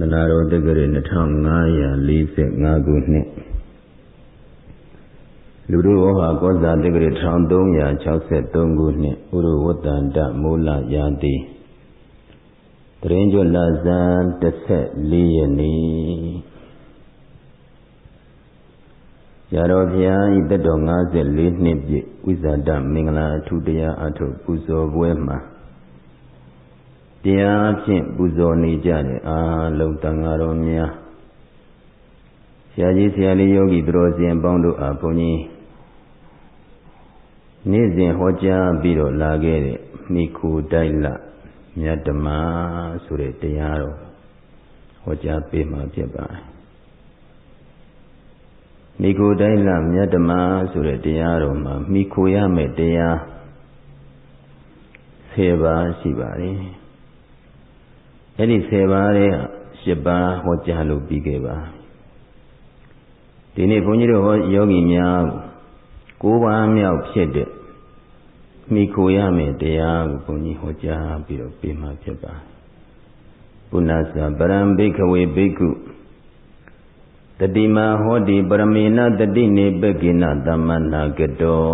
သနာတော်တက္ကရာ2545ခုနှစ်လူတို့ဟောဟာကောဇာတက္ကရာ1363ခုနှစ်ဥရဝတ္တန္တမိုးလရာတိတရင်ကျွလဇန်14ရက်နေ့ဆရာတော်ဘုရားဤတက်တော်54နှစ်ပြည့်ဝိဇာတမင်္ဂလာအထူးတရားအထုပူဇော်ပွဲမှာတရားဖြင့်ပူဇော်နေကြတဲ့အာလုံးတန်ဃာတော်များဆရာကြီးဆရာလေးယောဂီသူတော်စင်ပေါင်းတို့အားဘုန်းကြီးနေ့စဉ်ဟောကြားပြီးတော့လာခဲ့တဲ့မိခိုတိုက်လမြတ်ဓမ္မဆိုတဲ့တရားတော်ဟောကြားပေးမှာဖြစ်ပါတယ်မိခိုတိုက်လမြတ်ဓမ္မဆိုတဲ့တရားတော်မှာမိခိုရမယ့်တရား10ပါးရှိပါတယ်အဲ့ဒီ10ပါးရဲ့10ပါးဟောကြားလို့ပြီးခဲ့ပါဒီနေ့ဘုန်းကြီးတို့ဟောယောဂီများ9ပါးမြောက်ဖြစ်တဲ့မိခိုရမယ်တရားကိုဘုန်းကြီးဟောကြားပြီးတော့ပြမှာဖြစ်ပါပုဏ္ဏသပရံဘိက္ခဝေဘိက္ခုတတိမဟောတိပရမေနတတိနေပက္ကိနသမ္မနာကတော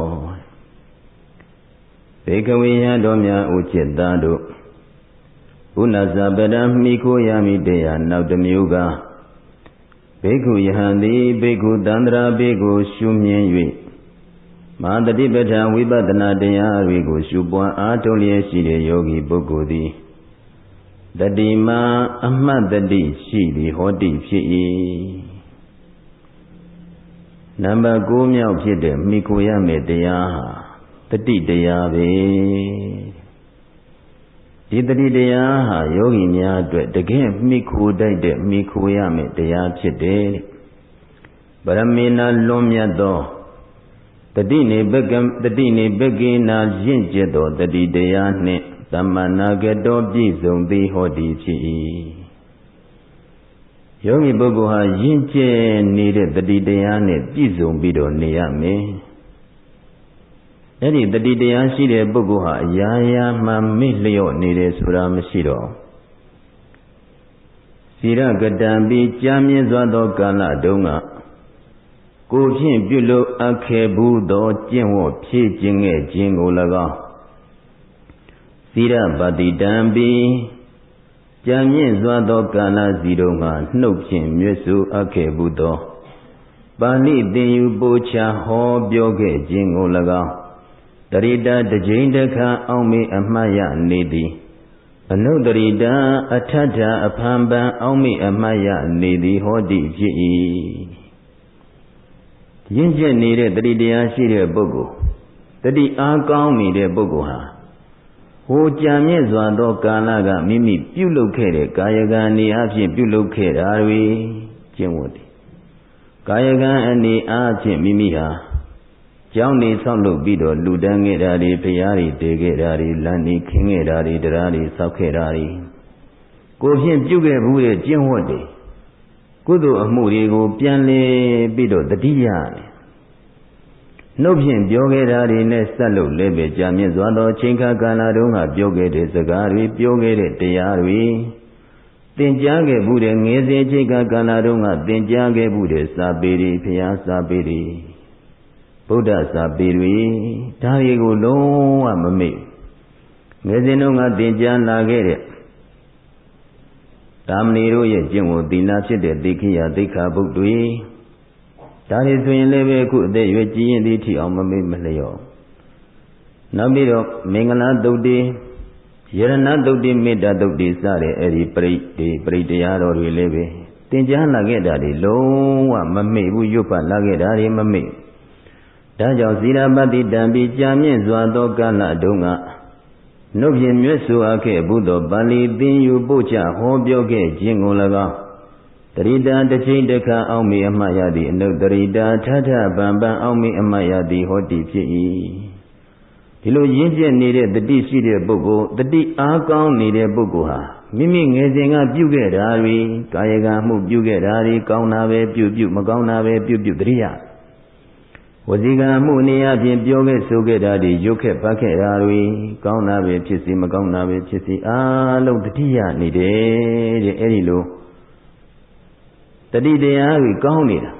ဘိက္ခဝေယတော်များဥจิตသားတို့ပုဏ္ဏသပရံမိခိုရမိတရားနောက်တစ်မျိုးကဘိက္ခုယဟန်သည်ဘိက္ခုတန္တရာဘိက္ခုရှုမြင်၍မဟာတတိပဋ္ဌာန်ဝိပဿနာတရားတွေကိုရှုပွားအားထုတ်လျက်ရှိတဲ့ယောဂီပုဂ္ဂိုလ်သည်တတိမာအမှတ်တတိရှိသည်ဟောတိဖြစ်၏နံပါတ်9မြောက်ဖြစ်တဲ့မိခိုရမယ့်တရားဟာတတိတရားပဲဒီတတိတရားဟာယောဂီများအတွက်တကယ်မိခိုတိုက်တဲ့မိခိုရမယ့်တရားဖြစ်တယ်ဗရမေနာလွန်မြတ်သောတတိနေပက္ကေနာရင့်ကျက်သောတတိတရားနှင့်သမ္မာနာကတောပြည့်စုံသည်ဟောသည်ဖြစ်၏ယောဂီပုဂ္ဂိုလ်ဟာရင့်ကျက်နေတဲ့တတိတရားနဲ့ပြည့်စုံပြီးတော့နေရမယ်အဲ့ဒီတတိတရားရှိတဲ့ပုဂ္ဂိုလ်ဟာအရာရာမှမေ့လျော့နေတယ်ဆိုတာမရှိတော့စီရကတံပြီးကြာမြင့်စွာသောကာလတုန်းကကိုဖြင့်ပြုလို့အပ်ခဲ့ဘူးသောကျင့်ဝတ်ဖြည့်ခြင်းခဲ့ခြင်းကို၎င်းစီရပါတိတံပြီးကြာမြင့်စွာသောကာလစီတုန်းကနှုတ်ဖြင့်မြွတ်ဆိုအပ်ခဲ့ဘူးသောပါဠိသင်ယူပို့ချဟောပြောခဲ့ခြင်းကို၎င်းတရိတာတစ်ကြိမ်တစ်ခါအောင်မေအမှတ်ရနေသည်အနုတရိတာအထထအဖန်ပန်အောင်မေအမှတ်ရနေသည်ဟောတိဖြစ်၏ရင့်ကျက်နေတဲ့တတိတရားရှိတဲ့ပုဂ္ဂိုလ်တတိအားကောင်းနေတဲ့ပုဂ္ဂိုလ်ဟာဟိုကြံမြင့်စွာသောကာလကမိမိပြုလုပ်ခဲ့တဲ့ကာယကံအနေအချင်းပြုလုပ်ခဲ့တာတွေကျင့်ဝတ်တယ်ကာယကံအနေအချင်းမိမိဟာကျောင်းနေဆောက်လုပ်ပြီးတော့လူတန်းခဲ့တာတွေဖျားတွေတည်ခဲ့တာတွေလမ်းနေခင်းခဲ့တာတွေတရားတွေဆောက်ခဲ့တာတွေကိုဖြင့်ပြုခဲ့ဘူးတဲ့ကျင့်ဝတ်တွေကုသိုလ်အမှုတွေကိုပြန်လေပြီးတော့တတိယနှုတ်ဖြင့်ပြောခဲ့တာတွေနဲ့ဆက်လို့လည်းပဲကြာမြင့်စွာသောချိန်ခါကာလတုန်းကပြောခဲ့တဲ့စကားတွေပြောခဲ့တဲ့တရားတွေသင်ကြားခဲ့ဘူးတဲ့ငယ်စဉ်ချိန်ခါကာလတုန်းကသင်ကြားခဲ့ဘူးတဲ့စာပေတွေဘုရားစာပေတွေဗုဒ္ဓစာပေတွေဒါတွေကိုလုံးဝမမေ့ငယ်စဉ်တုန်းကသင်ကြားလာခဲ့တဲ့တာမဏေတို့ရဲ့ကျင့်ဝတ်သီလဖြစ်တဲ့သိခိယသိက္ခာပုဒ်တွေဒါတွေဆိုရင်လည်းပဲအခုအသက်ရွယ်ကြီးရင်ဒီထိအောင်မမေ့မလျော့နောက်ပြီးတော့မင်္ဂလာသုတ်တိယရဏသုတ်တိမေတ္တာသုတ်တိစတဲ့အဲ့ဒီပရိတရားတော်တွေလည်းပဲသင်ကြားလာခဲ့တာတွေလုံးဝမမေ့ဘူးရွတ်ဖတ်လာခဲ့တာတွေမမေ့ဒါကြောင့်ဇီရပတိတံပြီးကြာမြင့်စွာသောကာလတုန်းကနှုတ်ဖြင့်မြတ်စွာခဲ့ဘူးသောပါဠိသင်ယူပို့ချဟောပြောခဲ့ခြင်းကို၎င်းတရိတာတစ်ချိန်တစ်ခါအောင်မေအမှတ်ရသည်အနုတရိတာထထပန်ပန်အောင်မေအမှတ်ရသည်ဟောတိဖြစ်၏ဒီလိုရင့်ကျက်နေတဲ့တတိရှိတဲ့ပုဂ္ဂိုလ်တတိအားကောင်းနေတဲ့ပုဂ္ဂိုလ်ဟာမိမိငယ်စဉ်ကပြုခဲ့တာတွေကာယကံမှုပြုခဲ့တာတွေကောင်းတာပဲပြုမကောင်းတာပဲပြုတရိယာဝစီကံမှုနေရာဖြင့်ပြောခဲ့ဆိုခဲ့တာတွေရုပ်ခဲ့ပတ်ခဲ့တာတွေကောင်းတာပဲဖြစ်စီမကောင်းတာပဲဖြစ်စီအားလုံးတတိယနေတယ်တဲ့အဲ့ဒီလို တတိတရားတွေကောင်းနေတာ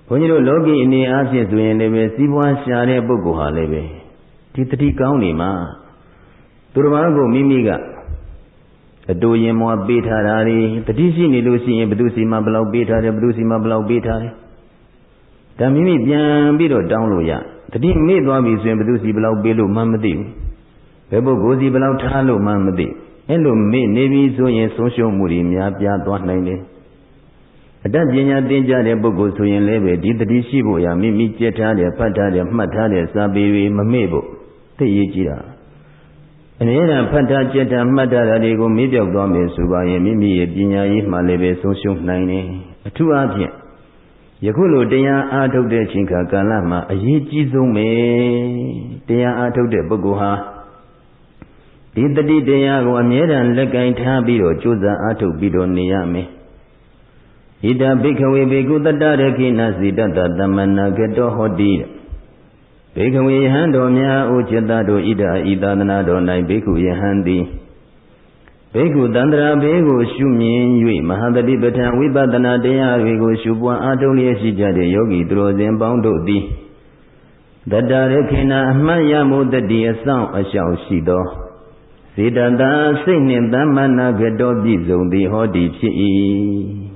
ဘုန်းကြီးတို့လောကီအနေအားဖြင့်ဆိုရင်လည်းပဲစီးပွားရှာတဲ့ပုဂ္ဂိုလ်ဟာလည်းပဲဒီတတိကောင်းနေမှာသူတစ်ပါးကိုမိမိကအတူရင်မွားပေးထားတာတွေတတိရှိနေလို့ရှိရင်ဘုသူစီမှာဘလောက်ပေးထားတယ်ဘုသူစီမှာဘလောက်ပေးထားတယ်ဒါမိမိပြန်ပြီးတော့တောင်းလို့ရတတိမေ့သွားပြီဆိုရင်ဘုသူစီဘလောက်ပေးလို့မှမသိဘူးဘယ်ပုဂ္ဂိုလ်စီဘလောက်ထားလို့မှမသိအဲ့လိုမေ့နေပြီဆိုရင်ဆုံးရှုံးမှုတွေများပြားသွားနိုင်တယ်အတတ်ပညာသင်ကြားတဲ့ပုဂ္ဂိုလ်ဆိုရင်လည်းပဲဒီတတိရှိဖို့ရမိမိကြက်ထားတယ်ဖတ်ထားတယ်မှတ်ထားတယ်စာပေတွေမမေ့ဖို့သိရကြည့်တာအမြဲတမ်းဖတ်ထားကြက်ထားမှတ်ထားတာတွေကိုမေ့ပြောက်သွားမယ်ဆိုပါရင်မိမိရဲ့ပညာရေးမှလည်းပဲဆုံးရှုံးနိုင်တယ်အထူးအားဖြင့်ယခုလိုတရားအားထုတ်တဲ့အချိန်ကာလမှာအရေးကြီးဆုံးပဲတရားအားထုတ်တဲ့ပုဂ္ဂိုလ်ဟာဒီတတိတရားကိုအမြဲတမ်းလက်ကင်ထားပြီးတော့ကြိုးစားအားထုတ်ပြီးတော့နေရမယ်ဣဒဘိက္ခဝေဘေကုတတရခိနစီတတသမ္မနာကတောဟောတိဘေကဝေယဟံတော်များအိုจิตတို့ဣဒဤသာသနာတော်၌ဘေကုယဟံသည်ဘေကုတန္တရာဘေကိုရှုမြင်၍မဟာတတိပဋ္ဌာန်ဝိပဿနာတရားတွေကိုရှုပွားအားထုတ်လျက်ရှိကြတဲ့ယောဂီသူတော်စင်ပေါင်းတို့သည်တတရခိနအမှတ်ရမှုတတိအဆောင်အရှောင်ရှိသောစေတသာစိတ်နှင့်သမ္မနာကတောပြည့်စုံသည်ဟောတိဖြစ်၏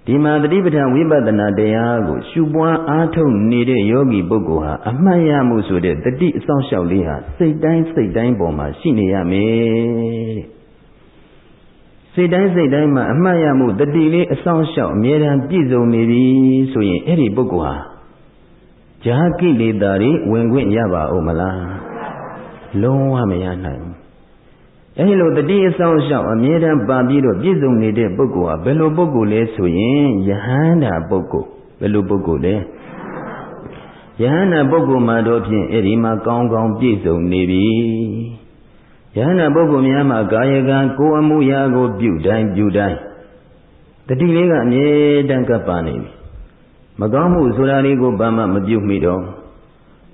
ဒီမှာတတိပဋ္ဌာန်ဝိပဿနာတရားကိုရှုပွားအားထုတ်နေတဲ့ယောဂီပုဂ္ဂိုလ်ဟာအမှတ်ရမှုဆိုတဲ့တတိအဆောင်လျှောက်လေးဟာစိတ်တိုင်းပေါ်မှာရှိနေရမယ်စိတ်တိုင်းမှာအမှတ်ရမှုတတိလေးအဆောင်လျှောက်အမြဲတမ်းပြည့်စုံနေပြီဆိုရင်အဲ့ဒီပုဂ္ဂိုလ်ဟာဇာကိလေသာတွေဝင်ခွင့်ရပါဦးမလားလုံးဝမရနိုင်ဘူးအဲဒီလိုတတိအဆောင်လျှောက်အမြဲတမ်းပါပြီးတော့ပြည့်စုံနေတဲ့ပုဂ္ဂိုလ်ဟာဘယ်လိုပုဂ္ဂိုလ်လဲဆိုရင်ယဟန္တာပုဂ္ဂိုလ်ဘယ်လိုပုဂ္ဂိုလ်လဲယဟန္တာပုဂ္ဂိုလ်မှာတော့ဖြင့်အဲ့ဒီမှာကောင်းကောင်းပြည့်စုံနေပြီယဟန္တာပုဂ္ဂိုလ်များမှာကာယကံကိုယ်အမှုရာကိုပြုတိုင်းတတိလေးကအမြဲတမ်းကပ်ပါနေပြီမကောင်းမှုဆိုတာလေးကိုဘာမှမပြုမိတော့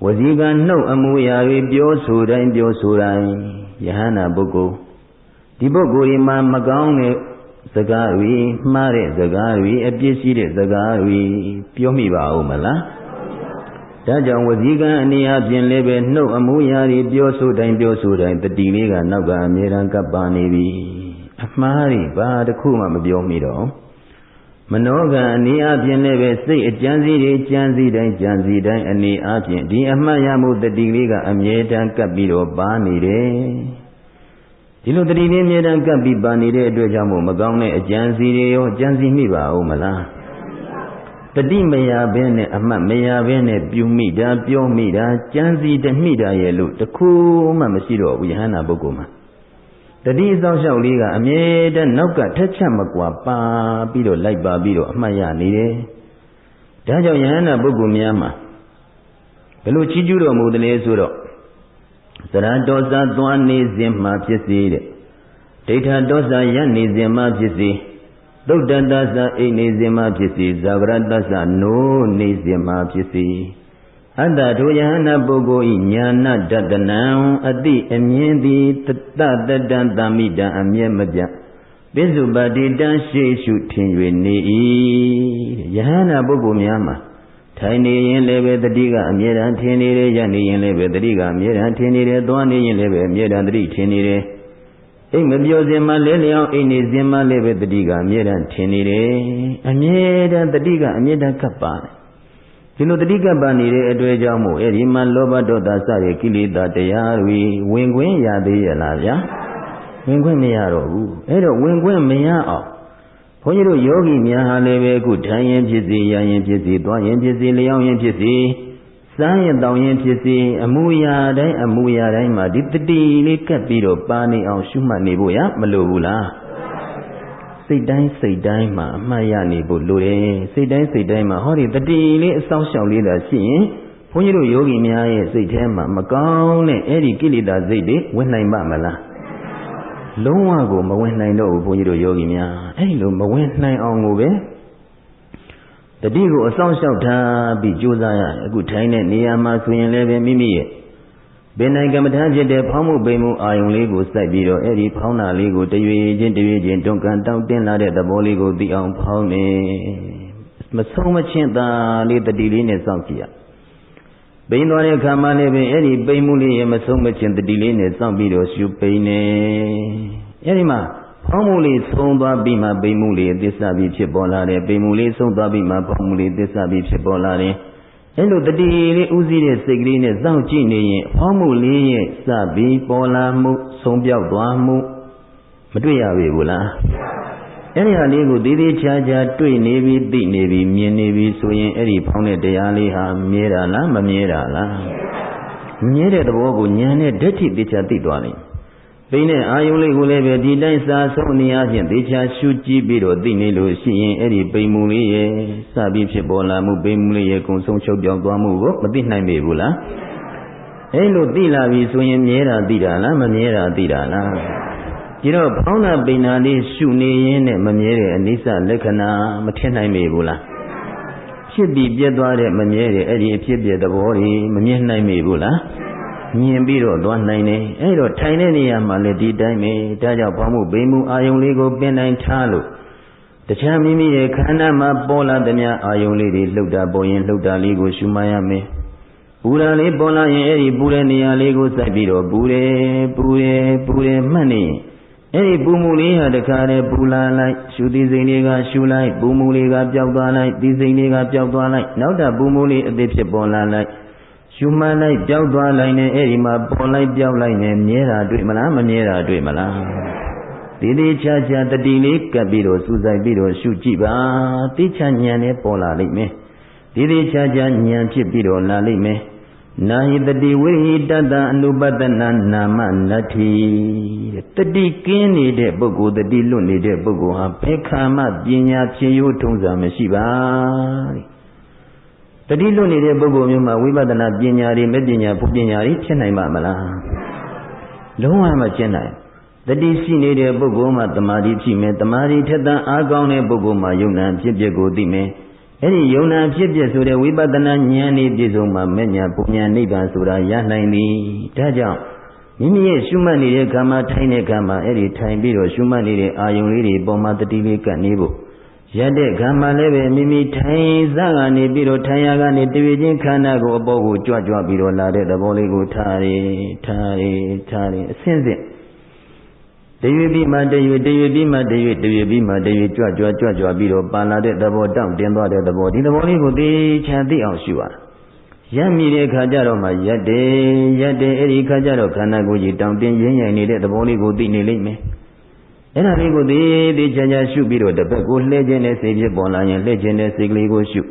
ဝစီကနှုတ်အမှုရာတွေပြောဆိုတိုင်းယဟန္တာပုဂ္ဂိုလ်ဒီပုဂ္ဂိုလ်ဒီမှာမကောင်းတဲ့စကားတွေမှားတဲ့စကားတွေအပြစ်ရှိတဲ့စကားတွေပြောမိပါဦးမလားဒါကြောင့်ဝစီကံအနေအချင်းလည်းပဲနှုတ်အမှုရာတွေပြောဆိုတိုင်းတတိလေးကနောက်ကအမြဲတမ်းကပ်ပါနေပြီအမှားတွေဘာတစ်ခုမှမပြောမိတော့မနောကံအနေအချင်းလည်းပဲစိတ်အကြံစီတွေကြံစီတိုင်းအနေအချင်းဒီအမှတ်ရမှုတတိလေးကအမြဲတမ်းကပ်ပြီးတော့ပါနေတယ်ဒီလိုတတိလေးအမြဲတမ်းကပ်ပြီးပါနေတဲ့အတွက်ကြောင့်မို့မကောင်းတဲ့အကြံစီတွေရောကြံစီမိပါဦးမလားတတိမရဘဲနဲ့အမှတ်မရဘဲနဲ့ပြုမိတာပြောမိတာကြံစီတမိတာရဲ့လို့တခုမှမရှိတော့ဘူးယဟန္တာပုဂ္ဂိုလ်မှာတတိအဆောင်လျှောက်လေးကအမြဲတမ်းနောက်ကထက်ချက်မကွာပါပြီးတော့လိုက်ပါပြီးတော့အမှတ်ရနေတယ်ဒါကြောင့်ယဟန္တာပုဂ္ဂိုလ်များမှာဘယ်လိုချီးကျူးတော်မူသလဲဆိုတော့သရတောဇာသွားနေစဉ်မှဖြစ်စေတဲ့ဒိဋ္ဌတောဇာရပ်နေစဉ်မှဖြစ်စေသုဒ္ဓတ္တဇာအိနေစဉ်မှဖြစ်စေဇာဂရတ္တဇာနိုးနေစဉ်မှဖြစ်စေအတ္တထိုယဟန္တာပုဂ္ဂိုလ်ဤညာဏတတနံအတိအမြင်သည်တတတံသမိတံအမျက်မပြတ်ပိစုပါတိတံရှေရှုထင်၍နေ၏ယဟန္တာပုဂ္ဂိုလ်များမှာထိုင်နေရင်လည်းပဲတတိကအမြဲတမ်းထင်နေတယ်ရနေရင်လည်းပဲတတိကအမြဲတမ်းထင်နေတယ်သွားနေရင်လည်းပဲအမြဲတမ်းတတိထင်နေတယ်အိမ်မပြောစဉ်မှာလဲလျောင်းအိမ်နေစဉ်မှာလည်းပဲတတိကအမြဲတမ်းထင်နေတယ်အမြဲတမ်းတတိကအမြဲတမ်းကပ်ပါတယ်ဒီလိုတတိကပ်ပါနေတဲ့အတွက်ကြောင့်မို့အဲ့ဒီမှာလောဘဒေါသစတဲ့ကိလေသာတရားတွေဝင်ခွင့်ရသေးရလားဗျာဝင်ခွင့်မရတော့ဘူးအဲ့တော့ဝင်ခွင့်မရအောင်ဘုန်းကြီးတို့ယောဂီများဟာလည်းပဲအခုထိုင်ရင်ဖြစ်စေရရင်ဖြစ်စေသွားရင်ဖြစ်စေလျောင်းရင်ဖြစ်စေစားရင်တောင်းရင်ဖြစ်စေအမှုရာတိုင်းမှာဒီတတိလေးကပ်ပြီးတော့ပါနေအောင်ရှုမှတ်နေဖို့ရမလိုဘူးလားစိတ်တိုင်းမှာအမှတ်ရနေဖို့လိုတယ်စိတ်တိုင်းမှာဟောဒီတတိလေးအဆောင်ရှောင်လေးသာရှိရင်ဘုန်းကြီးတို့ယောဂီများရဲ့စိတ်ထဲမှာမကောင်းတဲ့အဲ့ဒီကိလေသာစိတ်တွေဝင်နိုင်ပါမလားလုံးဝကိုမဝင်နိုင်တော့ဘူးဘုန်းကြီးတို့ယောဂီများအဲ့လိုမဝင်နိုင်အောင်ကိုပဲတတိကိုအဆောင်လျှောက်ထားပြီးကြိုးစားရတယ်အခုထိုင်တဲ့နေရာမှာဆိုရင်လည်းပဲမိမိရဲ့ ပင်နိုင်ကမ္မထာဖြစ်တဲ့ဖောင်းမှုပိန်မှုအာယုံလေးကိုစိုက်ပြီးတော့အဲ့ဒီဖောင်းတာလေးကိုတရွေချင်းတွန်းကန်တောင်းတင်းလာတဲ့သဘောလေးကိုသိအောင်ဖောင်းနေမဆုံးမချင်းသာလေးတတိလေးနဲ့စောင့်ကြည့်ရပိန်သွားတဲ့အခါမှလည်းပဲအဲ့ဒီပိန်မှုလေးရဲ့မဆုံးမချင်းတတိလေးနဲ့စောင့်ပြီးတော့ရှုပိန်နေအဲ့ဒီမှာဖောင်းမှုလေးဆုံးသွားပြီးမှပိန်မှုလေးသစ္စာပြီးဖြစ်ပေါ်လာတယ်ပိန်မှုလေးဆုံးသွားပြီးမှဖောင်းမှုလေးသစ္စာပြီးဖြစ်ပေါ်လာတယ်အဲ့လိုတတိလေးဥစည်းတဲ့စိတ်ကလေးနဲ့စောင့်ကြည့်နေရင်ဖောင်းမှုလေးရဲ့စပြီးပေါ်လာမှုဆုံးပြောက်သွားမှုမတွေ့ရပြီဘူးလားအဲ့ဒီဟာလေးကိုသေးသေးချာချာတွေ့နေပြီသိနေပြီမြင်နေပြီဆိုရင်အဲ့ဒီဖောင်းတဲ့တရားလေးဟာမြဲတာလားမမြဲတာလားမြဲတဲ့သဘောကိုဉာဏ်နဲ့ဓာတ်ထိသေချာသိသွားလိမ့်ပိနဲ့အာယုံလေးကိုလည်းပဲဒီတိုင်းစာဆုံးအနေအချင်းသေချာရှုကြည့်ပြီးတော့သိနေလို့ရှိရင်အဲ့ဒီပိမှုလေးရဲ့စပြီးဖြစ်ပေါ်လာမှုပိမှုလေးရဲ့ကုံဆုံးချုပ်ပြောင်းသွားမှုကိုမသိနိုင်ပေဘူးလားအဲ့လိုသိလာပြီဆိုရင်မြဲတာသိတာလားမမြဲတာသိတာလားဒီတော့ဖောင်းတာပိန်တာလေးရှုနေရင်နဲ့မမြဲတဲ့အနိစ္စလက္ခဏာမထင်နိုင်ပေဘူးလားဖြစ်ပြီးပြတ်သွားတဲ့မမြဲတဲ့အဲ့ဒီအဖြစ်ပြသဘောတွေမမြင်နိုင်ပေဘူးလားမြင်ပြီးတော့သွားနိုင်တယ်အဲ့တော့ထိုင်တဲ့နေရာမှာလည်းဒီတိုင်းပဲဒါကြောင့်ဖောင်းမှုပိန်မှုအာယုံလေးကိုပင်တိုင်းထားလို့တခြားမိမိရဲ့ခန္ဓာမှာပေါ်လာသမျှအာယုံလေးတွေလှုပ်တာပေါ်ရင်လှုပ်တာလေးကိုရှုမှတ်ရမယ်ပူတာလေးပေါ်လာရင်အဲ့ဒီပူတဲ့နေရာလေးကိုစိုက်ပြီးတော့ပူတယ်မှတ်နေအဲ့ဒီပူမှုလေးဟာတခါတည်းပူလာလိုက်ရှုသိစိတ်လေးကရှုလိုက်ပူမှုလေးကပျောက်သွားလိုက်သိစိတ်လေးကပျောက်သွားလိုက်နောက်တာပူမှုလေးအသေးဖြစ်ပေါ်လာလိုက်ရှုမှတ်လိုက်ပျောက်သွားလိုက်နဲ့အဲ့ဒီမှာပေါ်လိုက်ပျောက်လိုက်နဲ့မြဲတာတွေ့မလားမမြဲတာတွေ့မလားဒီသေးချာချာတတိလေးကပ်ပြီးတော့စူးစိုက်ပြီးတော့ရှုကြည့်ပါသိချာဉာဏ်နဲ့ပေါ်လာလိမ့်မယ်ဒီသေးချာချာဉာဏ်ဖြစ်ပြီးတော့လာလိမ့်မယ်နာဟိတတိဝိဟိတတအနုပတနာနာမနတ္ထိတတိကင်းနေတဲ့ပုဂ္ဂိုလ်တတိလွတ်နေတဲ့ပုဂ္ဂိုလ်ဟာဘယ်ခါမှပညာဖြေရိုးထုံးစံမရှိပါတတိလွတ်နေတဲ့ပုဂ္ဂိုလ်မျိုးမှာဝိပဿနာပညာတွေမဲ့ပညာဘုပညာတွေဖြစ်နိုင်မှာမလားလုံးဝမဖြစ်နိုင်တတိရှိနေတဲ့ပုဂ္ဂိုလ်မှာတမာတိဖြစ်မယ်တမာတိထက်သန်အားကောင်းတဲ့ပုဂ္ဂိုလ်မှာယုံနာဖြစ်ပျက်ကိုသိမယ်အဲ့ဒီယုံနာဖြစ်ပျက်ဆိုတဲ့ဝိပဿနာဉာဏ်ဤပြည့်စုံမှာမဲ့ညာဘုညာနိဗ္ဗာန်ဆိုတာရနိုင်သည်ဒါကြောင့်မိမိရဲ့ရှုမှတ်နေတဲ့ခါမှာထိုင်တဲ့ခါမှာအဲ့ဒီထိုင်ပြီးတော့ရှုမှတ်နေတဲ့အာယုံလေးတွေပေါ်မှာတတိလေးကပ်နေဖို့ရတဲ့ခါမှာလည်းပဲမိမိထိုင်စားကနေပြီးတော့ထိုင်ရကနေတရွေချင်းခန္ဓာကိုအပေါ်ကိုကြွပြီးတော့လာတဲ့သဘောလေးကိုထားရအစင်းစင်းတရွေပြီးမှတရွေပြီးမှတရွေပြီးမှတရွေကြွပြီးတော့ပါလာတဲ့သဘောတောင့်တင်းသွားတဲ့သဘောဒီသဘောလေးကိုသိချာသိအောင်ရှုရရပ်မိတဲ့ခါကျတော့မှရက်တယ်အဲ့ဒီခါကျတော့ခန္ဓာကိုယ်ကြီးတောင့်တင်းရင်းရိုင်နေတဲ့သဘောလေးကိုသိနေလိမ့်မယ်အဲ့ဒါလေးကိုသိချာရှုပြီးတော့တစ်ဖက်ကိုလှည့်ခြင်းနဲ့စိတ်ဖြစ်ပေါ်လာရင်လှည့်ခြင်းနဲ့စိတ်ကလေးကိုရှု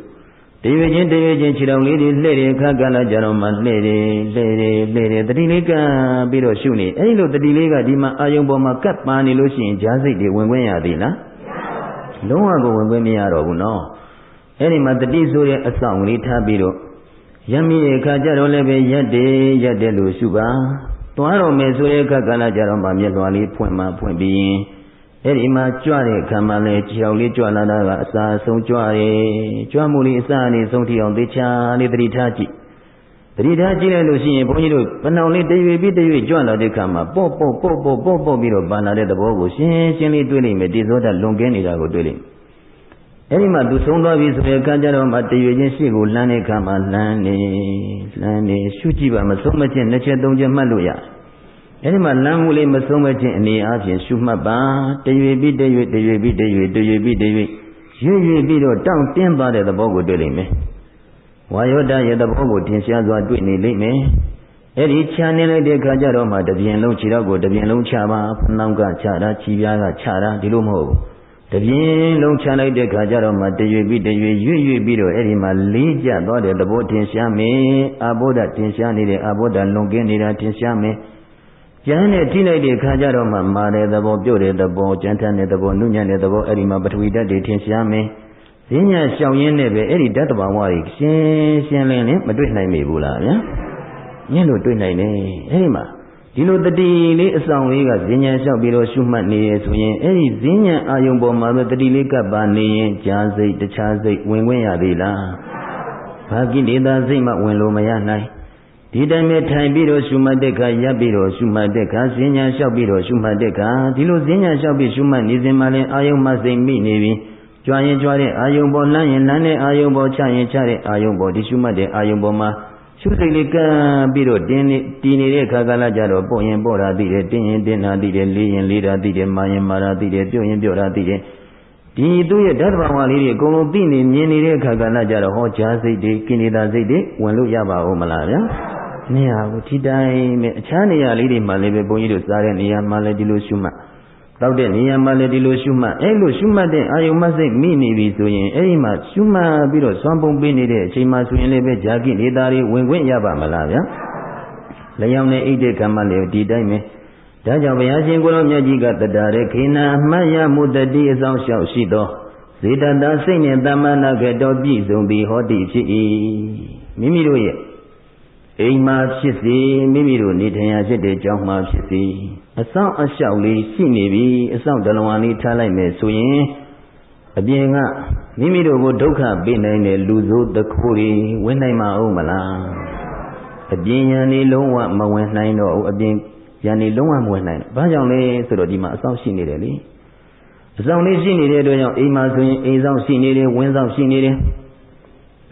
တရွေချင်းခြေတော်လေးတွေလှည့်တဲ့အခါကလည်းကြတော့မှလှည့်တယ်တတိလေးကပြီးတော့ရှုနေအဲ့ဒီလိုတတိလေးကဒီမှာအာယုံပေါ်မှာကပ်ပါနေလို့ရှိရင်ဈာစိတ်တွေဝင်ခွင့်ရသေးလားလုံးဝကိုဝင်ခွင့်မရတော့ဘူးနော်အဲ့ဒီမှာတတိဆိုတဲ့အဆောင်လေးထားပြီးတော့ရမိတဲ့အခါကျတော့လည်းပဲရက်တယ်လို့ရှုပါသွားတော့မယ်ဆိုတဲ့အခါကလည်းကြတော့မှမျက်လွှာလေးဖွင့်ပြီးရင်အဲ့ဒီမှာကြွတဲ့ခံမှလည်းခြေောက်လေးကြွလာတာကအစာဆုံးကြွမှုလေးအစာအနေဆုံးထီအောင်သေချာလေးသတိထားကြည့်လိုက်လို့ရှိရင်ဘုန်းကြီးတို့ပဏောင်လေးတရွေပြီးတရွေကြွလာတဲ့ခံမှာပေါ့ပြီးတော့ပါလာတဲ့သဘောကိုရှင်းလေးတွေ့လိမ့်မယ်တိသောတာလွန်ကဲနေတာကိုတွေ့လိမ့်မယ်အဲ့ဒီမှာသူဆုံးသွားပြီဆိုတဲ့အခါကျတော့မှတရွေချင်းရှေ့ကိုလှမ်းတဲ့ခံမှာလှမ်းနေရှုကြည့်ပါမဆုံးမချင်းနှစ်ချက်သုံးချက်မှတ်လို့ရအဲ့ဒီမှာလမ်းမှုလေးမဆုံးမချင်းအနေအားဖြင့်ရှုမှတ်ပါတရွေပြီးတရွေရွေပြီးတော့တောင့်တင်းသွားတဲ့သဘောကိုတွေ့လိမ့်မယ်ဝါယောဓာရဲ့သဘောကိုထင်ရှားစွာတွေ့နေလိမ့်မယ်အဲ့ဒီခြာနေလိုက်တဲ့အခါကျတော့မှတပြင်းလုံးခြေတော့ကိုတပြင်းလုံးချပါဖနှောင်းကချတာခြေပြားကချတာဒီလိုမဟုတ်ဘူးတပြင်းလုံးချလိုက်တဲ့အခါကျတော့မှတရွေပြီးပြီးတော့အဲ့ဒီမှာလေးကျသွားတဲ့သဘောထင်ရှားမယ်အာဘောဓထင်ရှားနေတဲ့အာဘောဓလွန်ကင်းနေတာထင်ရှားမယ်ကျန်တဲ့ထိလိုက်တဲ့အခါကျတော့မှမာတဲ့သဘောပြုတ်တဲ့သဘောကြမ်းထမ်းတဲ့သဘောနုညံ့တဲ့သဘောအဲ့ဒီမှာပထဝီဓာတ်တွေထင်ရှားမယ်ဈဉ္ညာရှောင်ရင်းနဲ့ပဲအဲ့ဒီဓာတ်တဘာဝတွေရှင်းလင်းမတွေ့နိုင်မိဘူးလားဗျာညင်းလို့တွေ့နိုင်တယ်အဲ့ဒီမှာဒီလိုတတိလေးအဆောင်လေးကဈဉ္ညာလျှောက်ပြီးတော့ရှုမှတ်နေရဆိုရင်အဲ့ဒီဈဉ္ညာအာယုံပေါ်မှာပဲတတိလေးကပ်ပါနေရင်ကြာစိတ်တခြားစိတ်ဝင်ခွင့်ရသေးလားဘာကိလေသာစိတ်မှဝင်လို့မရနိုင်ဒီ ဒီတိုင်းမဲ့ထိုင်ပြီးတော့ရှုမှတ်တဲ့အခါရပ်ပြီးတော့ရှုမှတ်တဲ့အခါဈဉ္ညာလျှောက်ပြီးတော့ရှုမှတ်တဲ့အခါဒီလိုဈဉ္ညာလျှောက်ပြီးရှုမှတ်နေစဉ်မှာလည်းအာယုံမှစိတ်မိနေပြီကြွားရင်ကြွားတဲ့အာယုံပေါ်လမ်းရင်လမ်းတဲ့အာယုံပေါ်ချရင်ချတဲ့အာယုံပေါ်ဒီရှုမှတ်တဲ့အာယုံပေါ်မှာရှုစိတ်လေးကပ်ပြီးတော့တည်နေတဲ့အခါကလည်းကြတော့ပေါ့ရင်ပေါ့တာသိတယ်တင်းရင်တင်းတာသိတယ်လေးရင်လေးတာသိတယ်မာရင်မာတာသိတယ်ပြုတ်ရင်ပြုတ်တာသိတယ်ဒီသူ့ရဲ့ဓာတ်ဘာဝလေးတွေအကုန်လုံးသိနေမြင်နေတဲ့အခါကလည်းကြတော့ဟောကြားစိတ်တွေကိလေသာစိတ်တွေဝင်လို့ရပါဦးမလားဗျာနေရာကိုဒီတိုင်းနဲ့အခြားနေရာလေးတွေမှာလည်းပဲဘုန်းကြီးတို့စားတဲ့နေရာမှာလည်းဒီလိုရှုမှတ်တောက်တဲ့နေရာမှာလည်းဒီလိုရှုမှတ်အဲ့လိုရှုမှတ်တဲ့အာယုံမစိတ်မိနေပြီဆိုရင်အဲ့ဒီမှာရှုမှတ်ပြီးတော့စွမ်းပုံပေးနေတဲ့အချိန်မှာဆိုရင်လည်းပဲဇာကိလေသာတွေဝင်ခွင့်ရပါမလားဗျာလျောင်းတဲ့အိတ်တဲ့ကံမှလည်းဒီတိုင်းပဲဒါကြောင့်ဘုရားရှင်ကိုရောမြတ်ကြီးကတတရခေနာအမှတ်ရမှုတတိအဆောင်လျှောက်ရှိသောဇေတတာစိတ်နှင့်တမနာကတော်ပြည့်စုံသည်ဟောတိဖြစ်၏မိမိတို့ရဲ့အိမ်မှာဖြစ်စေမိမိတို့နေထိုင်ရာဖြစ်တဲ့ကြောင်းမှာဖြစ်စေအဆောင်အလျှောက်လေးရှိနေပြီအဆောင်တလုံးဝလေးထားလိုက်မယ်ဆိုရင်အပြင်ကမိမိတို့ကိုဒုက္ခပေးနိုင်တဲ့လူဆိုးတခိုးတွေဝင်နိုင်မှာအောင်မလားအပြင်ရန်နေလုံးဝမဝင်နိုင်တော့ဘူးအပြင်ရန်နေလုံးဝမဝင်နိုင်ဘာကြောင့်လဲဆိုတော့ဒီမှာအဆောင်ရှိနေတယ်လေအဆောင်လေးရှိနေတဲ့အတွက်ကြောင့်အိမ်မှာဆိုရင်အိမ်ဆောင်ရှိနေတယ်ဝင်းဆောင်ရှိနေတယ်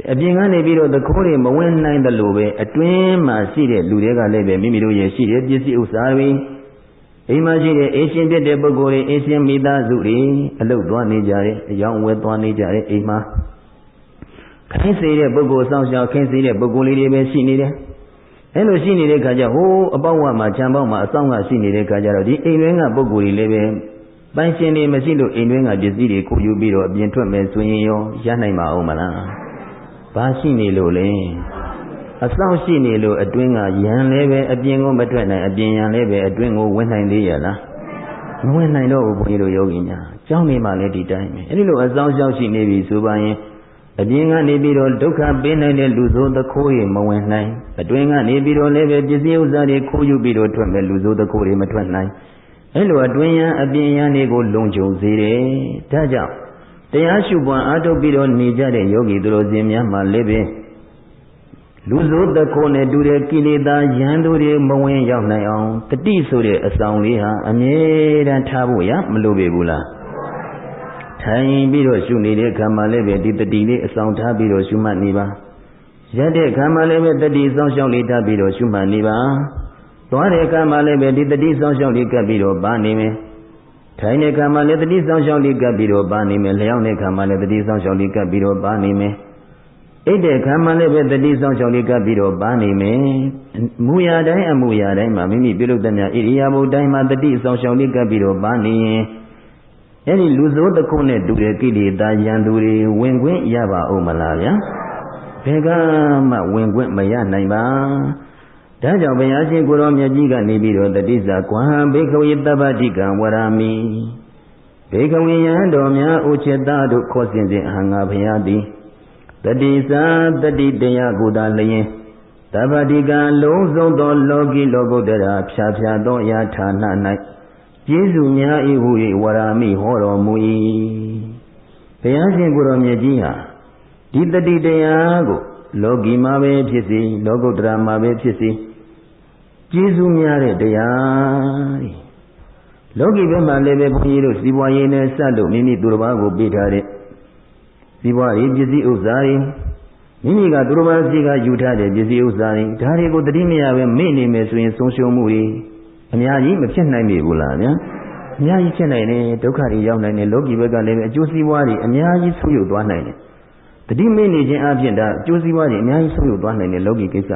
အပြင်ကနေပြီးတော့တခိုးတွေမဝင်နိုင်တယ်လို့ပဲအတွင်းမှာရှိတဲ့လူတွေကလည်းပဲမိမိတို့ရဲ့ရှိတဲ့ပစ္စည်းဥစ္စာတွေအိမ်မှာရှိတဲ့အေးရှင်ဖြစ်တဲ့ပုဂ္ဂိုလ်တွေအေးရှင်မိသားစုတွေအလုတ်သွားနေကြတယ်အယောင်းဝယ်သွားနေကြတယ်အိမ်မှာခိုင်းစေတဲ့ပုဂ္ဂိုလ်စောင့်ရှောက်ခိုင်းစေတဲ့ပုဂ္ဂိုလ်လေးတွေပဲရှိနေတယ်အဲလိုရှိနေတဲ့ခါကျဟိုးအပေါက်ဝမှာခြံပေါက်မှာအဆောင်ကရှိနေတဲ့ခါကျတော့ဒီအိမ်တွင်းကပုဂ္ဂိုလ်တွေလည်းပဲပိုင်ရှင်တွေမရှိလို့အိမ်တွင်းကပစ္စည်းတွေခိုးယူပြီးတော့အပြင်ထွက်မယ်ဆိုရင်ရောရနိုင်ပါအောင်မလားဘာရှိနေလို့လဲအဆောင်ရှိနေလို့အတွင်းကရန်လည်းပဲအပြင်ကိုမထွက်နိုင်အပြင်ရန်လည်းပဲအတွင်းကိုဝင်နိုင်သေးရလားမဝင်နိုင်တော့ဘူးဘုန်းကြီးတို့ယောဂီများကျောင်းနေမှလည်းဒီတိုင်းပဲအဲဒီလိုအဆောင်ရှောက်ရှိနေပြီဆိုပါရင်အပြင်ကနေပြီးတော့ဒုက္ခပေးနိုင်တဲ့လူဆိုးတခိုးတွေမဝင်နိုင်အတွင်းကနေပြီးတော့လည်းပဲပစ္စည်းဥစ္စာတွေခိုးယူပြီးတော့ထွက်မဲ့လူဆိုးတခိုးတွေမထွက်နိုင်အဲလိုအတွင်းရန်အပြင်ရန်တွေကိုလုံခြုံစေတယ်ဒါကြောင့်တရားရှုပွားအားထုတ်ပြီးတော့နေကြတဲ့ယောဂီသူတော်စင်များမှလည်းပဲလူဆိုးတခိုးနဲ့တူတဲ့ကိလေသာရန်သူတွေမဝင်ရောက်နိုင်အောင်တတိဆိုတဲ့အဆောင်လေးဟာအမြဲတမ်းထားဖို့ရမလိုပေဘူးလားထိုင်ပြီးတော့ရှုနေတဲ့အခါမှာလည်းပဲဒီတတိလေးအဆောင်ထားပြီးတော့ရှုမှတ်နေပါရက်တဲ့အခါမှာလည်းပဲတတိဆောင်ရှောက်လေးထားပြီးတော့ရှုမှတ်နေပါသွားတဲ့အခါမှာလည်းပဲဒီတတိဆောင်ရှောက်လေးကပ်ပြီးတော့ပါနေမယ်ထိုင်တဲ့အခါမှာလည်းတတိဆောင်ရှောက်လေးကပ်ပြီးတော့ပါနေမယ်လျောင်းတဲ့အခါမှာလည်းတတိဆောင်ရှောက်လေးကပ်ပြီးတော့ပါနေမယ်အိတ်တဲ့အခါမှာလည်းပဲတတိဆောင်ရှောက်လေးကပ်ပြီးတော့ပါနေမယ်မူရာတိုင်းအမူရာတိုင်းမှာမိမိပြုလုပ်တဲ့များဣရိယာပုတိုင်းမှာတတိဆောင်ရှောက်လေးကပ်ပြီးတော့ပါနေရင်အဲ့ဒီလူဆိုးတခုနဲ့တူတဲ့ကိလေသာရန်သူတွေဝင်ခွင့်ရပါဦးမလားဗျာဘယ်ကမှဝင်ခွင့်မရနိုင်ပါဒါကြောင့်ဘုရားရှင်ကိုရောမြတ်ကြီးကနေပြီးတော့တတိဇာကွာဘေခဝေတပ္ပတိကံဝရမိဘေခဝေယံတော်များဥจิตတို့ခေါ်စဉ်စဉ်အဟံငါဘုရားသည်တတိဇာတတိတရားကိုသာလျင်တပ္ပတိကံလုံးစုံသောလောကီလောကုတ္တရာဖြာဖြာသောအရာဌာန၌ကျေးဇူးများ၏ဟု၍ဝရမိဟောတော်မူ၏ဘုရားရှင်ကိုရောမြတ်ကြီးဟာဒီတတိတရားကိုလောကီမှာပဲဖြစ်စေလောကုတ္တရာမှာပဲဖြစ်စေကျေးဇူးများတဲ့တရားလောကီဘက်မှာလည်းပဲဘုန်းကြီးတို့စီးပွားရေးနဲ့စလို့မိမိသူတစ်ပါးကိုပေးထားတဲ့စီးပွားရေးပစ္စည်းဥစ္စာတွေမိမိကသူတစ်ပါးစီကယူထားတဲ့ပစ္စည်းဥစ္စာတွေဒါတွေကိုတတိမရပဲမေ့နေမယ်ဆိုရင်ဆုံးရှုံးမှုတွေအများကြီးမဖြစ်နိုင်ပြီဘူးလားဗျာအများကြီးဖြစ်နိုင်တယ်ဒုက္ခတွေရောက်နိုင်တယ်လောကီဘက်ကလည်းပဲအကျိုးစီးပွားတွေအများကြီးဆုပ်ယုပ်သွားနိုင်တယ်တတိမေ့နေခြင်းအပြင်ဒါအကျိုးစီးပွားတွေအများကြီးဆုပ်ယုပ်သွားနိုင်တယ်လောကီကိစ္စ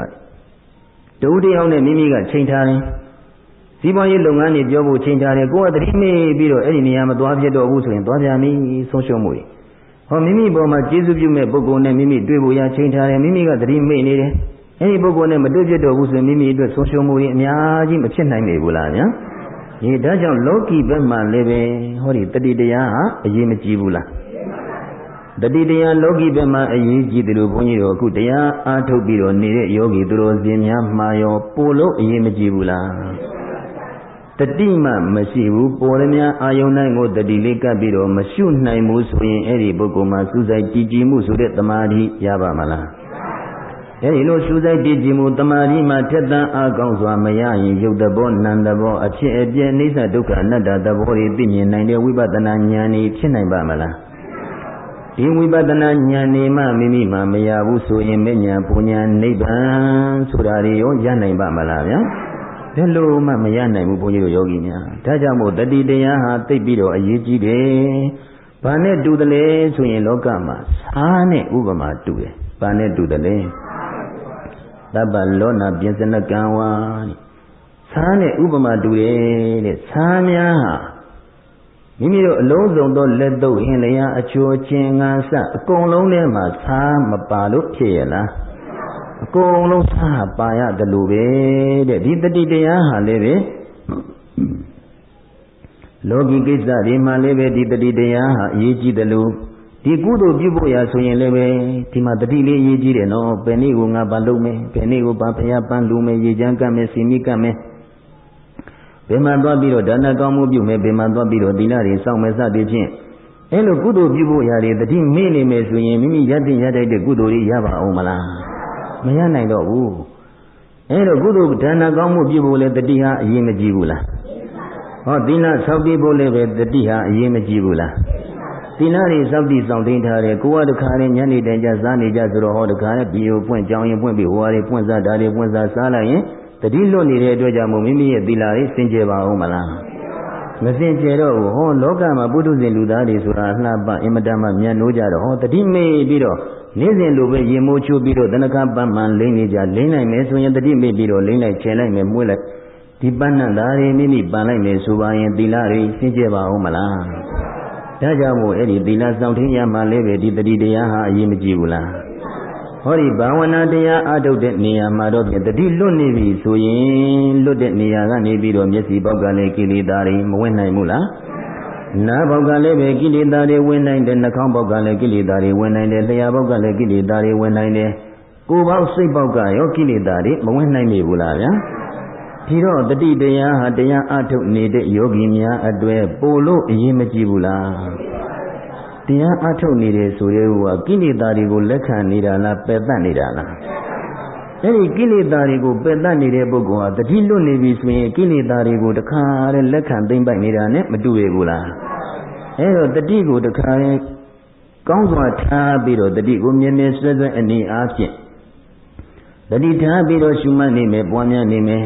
တူတယောက်နဲ့မိမိကချိန်ထားတယ်စီးပွားရေးလုပ်ငန်းတွေပြောဖို့ချိန်ထားတယ်ကိုယ်ကတတိမေ့ပြီးတော့အဲ့ဒီနေရာမသွားဖြစ်တော့ဘူးဆိုရင်သွားပြန်ပြီဆုံးရှုံးမှုတွေဟောမိမိပေါ်မှာကျေးဇူးပြုမဲ့ပုဂ္ဂိုလ်နဲ့မိမိတွေ့ဖို့ရချိန်ထားတယ်မိမိကတတိမေ့နေတယ်အဲ့ဒီပုဂ္ဂိုလ်နဲ့မတွေ့ဖြစ်တော့ဘူးဆိုရင်မိမိအတွက်ဆုံးရှုံးမှုတွေအများကြီးမဖြစ်နိုင်ပေဘူးလားဗျာဒီဒါကြောင့်လောကီဘက်မှာလည်းပဲဟောဒီတတိတရားဟာအရေးမကြီးဘူးလားတတိတရားလောကီဘက်မှာအရေးကြီးတယ်လို့ဘုန်းကြီးတို့အခုတရားအားထုတ်ပြီးတော့နေတဲ့ယောဂီသူတော်စင်များမှာရောပိုလို့အရေးမကြီးဘူးလားတတိမှမရှိဘူးပေါ်လည်းများအာယုန်တိုင်းကိုတတိလေးကပ်ပြီးတော့မရှုနိုင်ဘူးဆိုရင်အဲ့ဒီပုဂ္ဂိုလ်မှာစူးစိုက်ကြည်ကြည်မှုဆိုတဲ့တမာတိရပါမလား အဲဒီလိုစူးစိုက်တည်ကြည်မှုတမာတိမှထက်သန်အားကောင်းစွာမရရင်ယုတ်တဘောနံတဘောအဖြစ်အပျက်အိဋ္ဌဒုက္ခအနတ္တသဘောတွေသိမြင်နိုင်တဲ့ဝိပဿနာဉာဏ်ဤဖြစ်နိုင်ပါမလားဒီဝိပဿနာဉာဏ်ဤမှမိမိမှမရဘူးဆိုရင်မေညာပူညာနိဗ္ဗာန်ဆိုတာတွေရောရနိုင်ပါမလားဗျာဘယ်လိုမှမရနိုင်ဘူးဘုန်းကြီးတို့ယောဂီများဒါကြောင့်မို့တတိတရားဟာသိပြီးတော့အရေးကြီးတယ်ဘာနဲ့တူတယ်လဲဆိုရင်လောကမှာစားနဲ့ဥပမာတူတယ်ဘာနဲ့တူတယ်လဲသဗ္ဗလောနာပြင်စနကံဝါစားနဲ့ဥပမာတူတယ်တဲ့စားများဟာမိမိတို့အလုံးစုံသောလက်သုတ်ဟင်လျာအချိုချင်းငါစအကုန်လုံးထဲမှာစားမပါလို့ဖြစ်ရလားအကုန်လုံးစားပါရတယ်လို့ပဲတဲ့ဒီတတိတရားဟာလည်းပဲလောကီကိစ္စတွေမှာလည်းပဲဒီတတိတရားဟာအရေးကြီးတယ်လို့ဒီကုသိုလ်ပြုဖို့ရဆိုရင်လည်းပဲဒီမှာတတိလေးအရေးကြီးတယ်နော်ဘယ်နည်းကိုငါဘာလုပ်မယ်ဘယ်နည်းကိုဘာဖျားပန်းလူမယ်ရေချမ်းကပ်မယ်စီမိကပ်မယ်ဘယ်မှာသွားပြီးတော့ဒါနကောင်းမှုပြုမယ်ဘယ်မှာသွားပြီးတော့သီလတွေစောင့်မယ်စသည်ဖြင့်အဲလိုကုသိုလ်ပြုဖို့ရတယ်တတိမေ့နေမယ်ဆိုရင်မိမိရတဲ့တဲ့ကုသိုလ်တွေရပါအောင်မလားမရနိုင်တော့ဘူးအဲလိုကုသိုလ်ဒါနကောင်းမှုပြုဖို့လည်းတတိဟာအရေးမကြီးဘူးလားဟောသီလဆောက်တည်ဖို့လည်းပဲတတိဟာအရေးမကြီးဘူးလားသီလတွေစောက်တည်ဆောင်သိမ်းထားတယ်ကိုယ်ကတခါနဲ့ညနေတိုင်ကြစားနေကြဆိုတော့ဟောတခါနဲ့ဘီယိုပွင့်ကြောင်းရင်ပွင့်ပြီးဟိုဟာတွေပွင့်စားတာတွေပွင့်စားစားလိုက်ရင်တတိလွတ်နေတဲ့အတွက်ကြောင့်မိမိရဲ့သီလတွေစင်ကြယ်ပါအောင်မလားမစင်ကြယ်တော့ဘူးဟောလောကမှာပုထုဇဉ်လူသားတွေဆိုတာလှပအင်မတန်မှမြတ်နိုးကြတော့ဟောတတိမေ့ပြီးတော့နေ့စဉ်လိုပဲရေမိုးချိုးပြီးတော့တဏ္ဍကပန်းမှန်လိမ့်နေကြလိမ့်နိုင်မယ်ဆိုရင်တတိမေ့ပြီးတော့လိမ့်လိုက်ချဲလိုက်မယ်မွေးလိုက်ဒီပန်းနံသားတွေမိမိပန်လိုက်မယ်ဆိုပါရင်သီလတွေစင်ကြယ်ပါအောင်မလားဒါကြောင့်မို့အဲ့ဒီသီလစောင့်ထင်းရမှလည်းပဲဒီတတိတရားဟာအရေးမကြီးဘူးလားဟောဒီဘာဝနာတရားအထုတ်တဲ့နေရာမှာတော့ဖြင့်တတိလွတ်နေပြီဆိုရင်လွတ်တဲ့နေရာကနေပြီးတော့မျက်စိပေါက်ကလည်းကိလေသာတွေမဝင်နိုင်ဘူးလားနားပေါက်ကလည်းပဲကိလေသာတွေဝင်နိုင်တယ်နှာခေါင်းပေါက်ကလည်းကိလေသာတွေဝင်နိုင်တယ်လျှာပေါက်ကလည်းကိလေသာတွေဝင်နိုင်တယ်ကိုယ်ပေါက်စိတ်ပေါက်ကရောကိလေသာတွေမဝင်နိုင်ပြီဘူးလားဗျာဒီတော့တတိတရားဟာတရားအထုတ်နေတဲ့ယောဂီများအတွေ့ပို့လို့အရေးမကြီးဘူးလားတရားအထုတ်နေတယ်ဆိုရဲဟိုကိလေသာတွေကိုလက်ခံနေတာလားပယ်တတ်နေတာလားအဲ့ဒီကိလေသာတွေကိုပယ်တတ်နေတဲ့ပုဂ္ဂိုလ်ဟာတတိလွတ်နေပြီဆိုရင်ကိလေသာတွေကိုတခါတည်းလက်ခံသိမ့်ပိုက်နေတာနဲ့မတူရဘူးလားအဲ့တော့တတိကိုတခါတည်းကောင်းစွာထားပြီးတော့တတိကိုမြဲမြဲဆွဲဆွဲအနေအားဖြင့်တတိထားပြီးတော့ရှုမှတ်နေမယ်ပွားများနေမယ်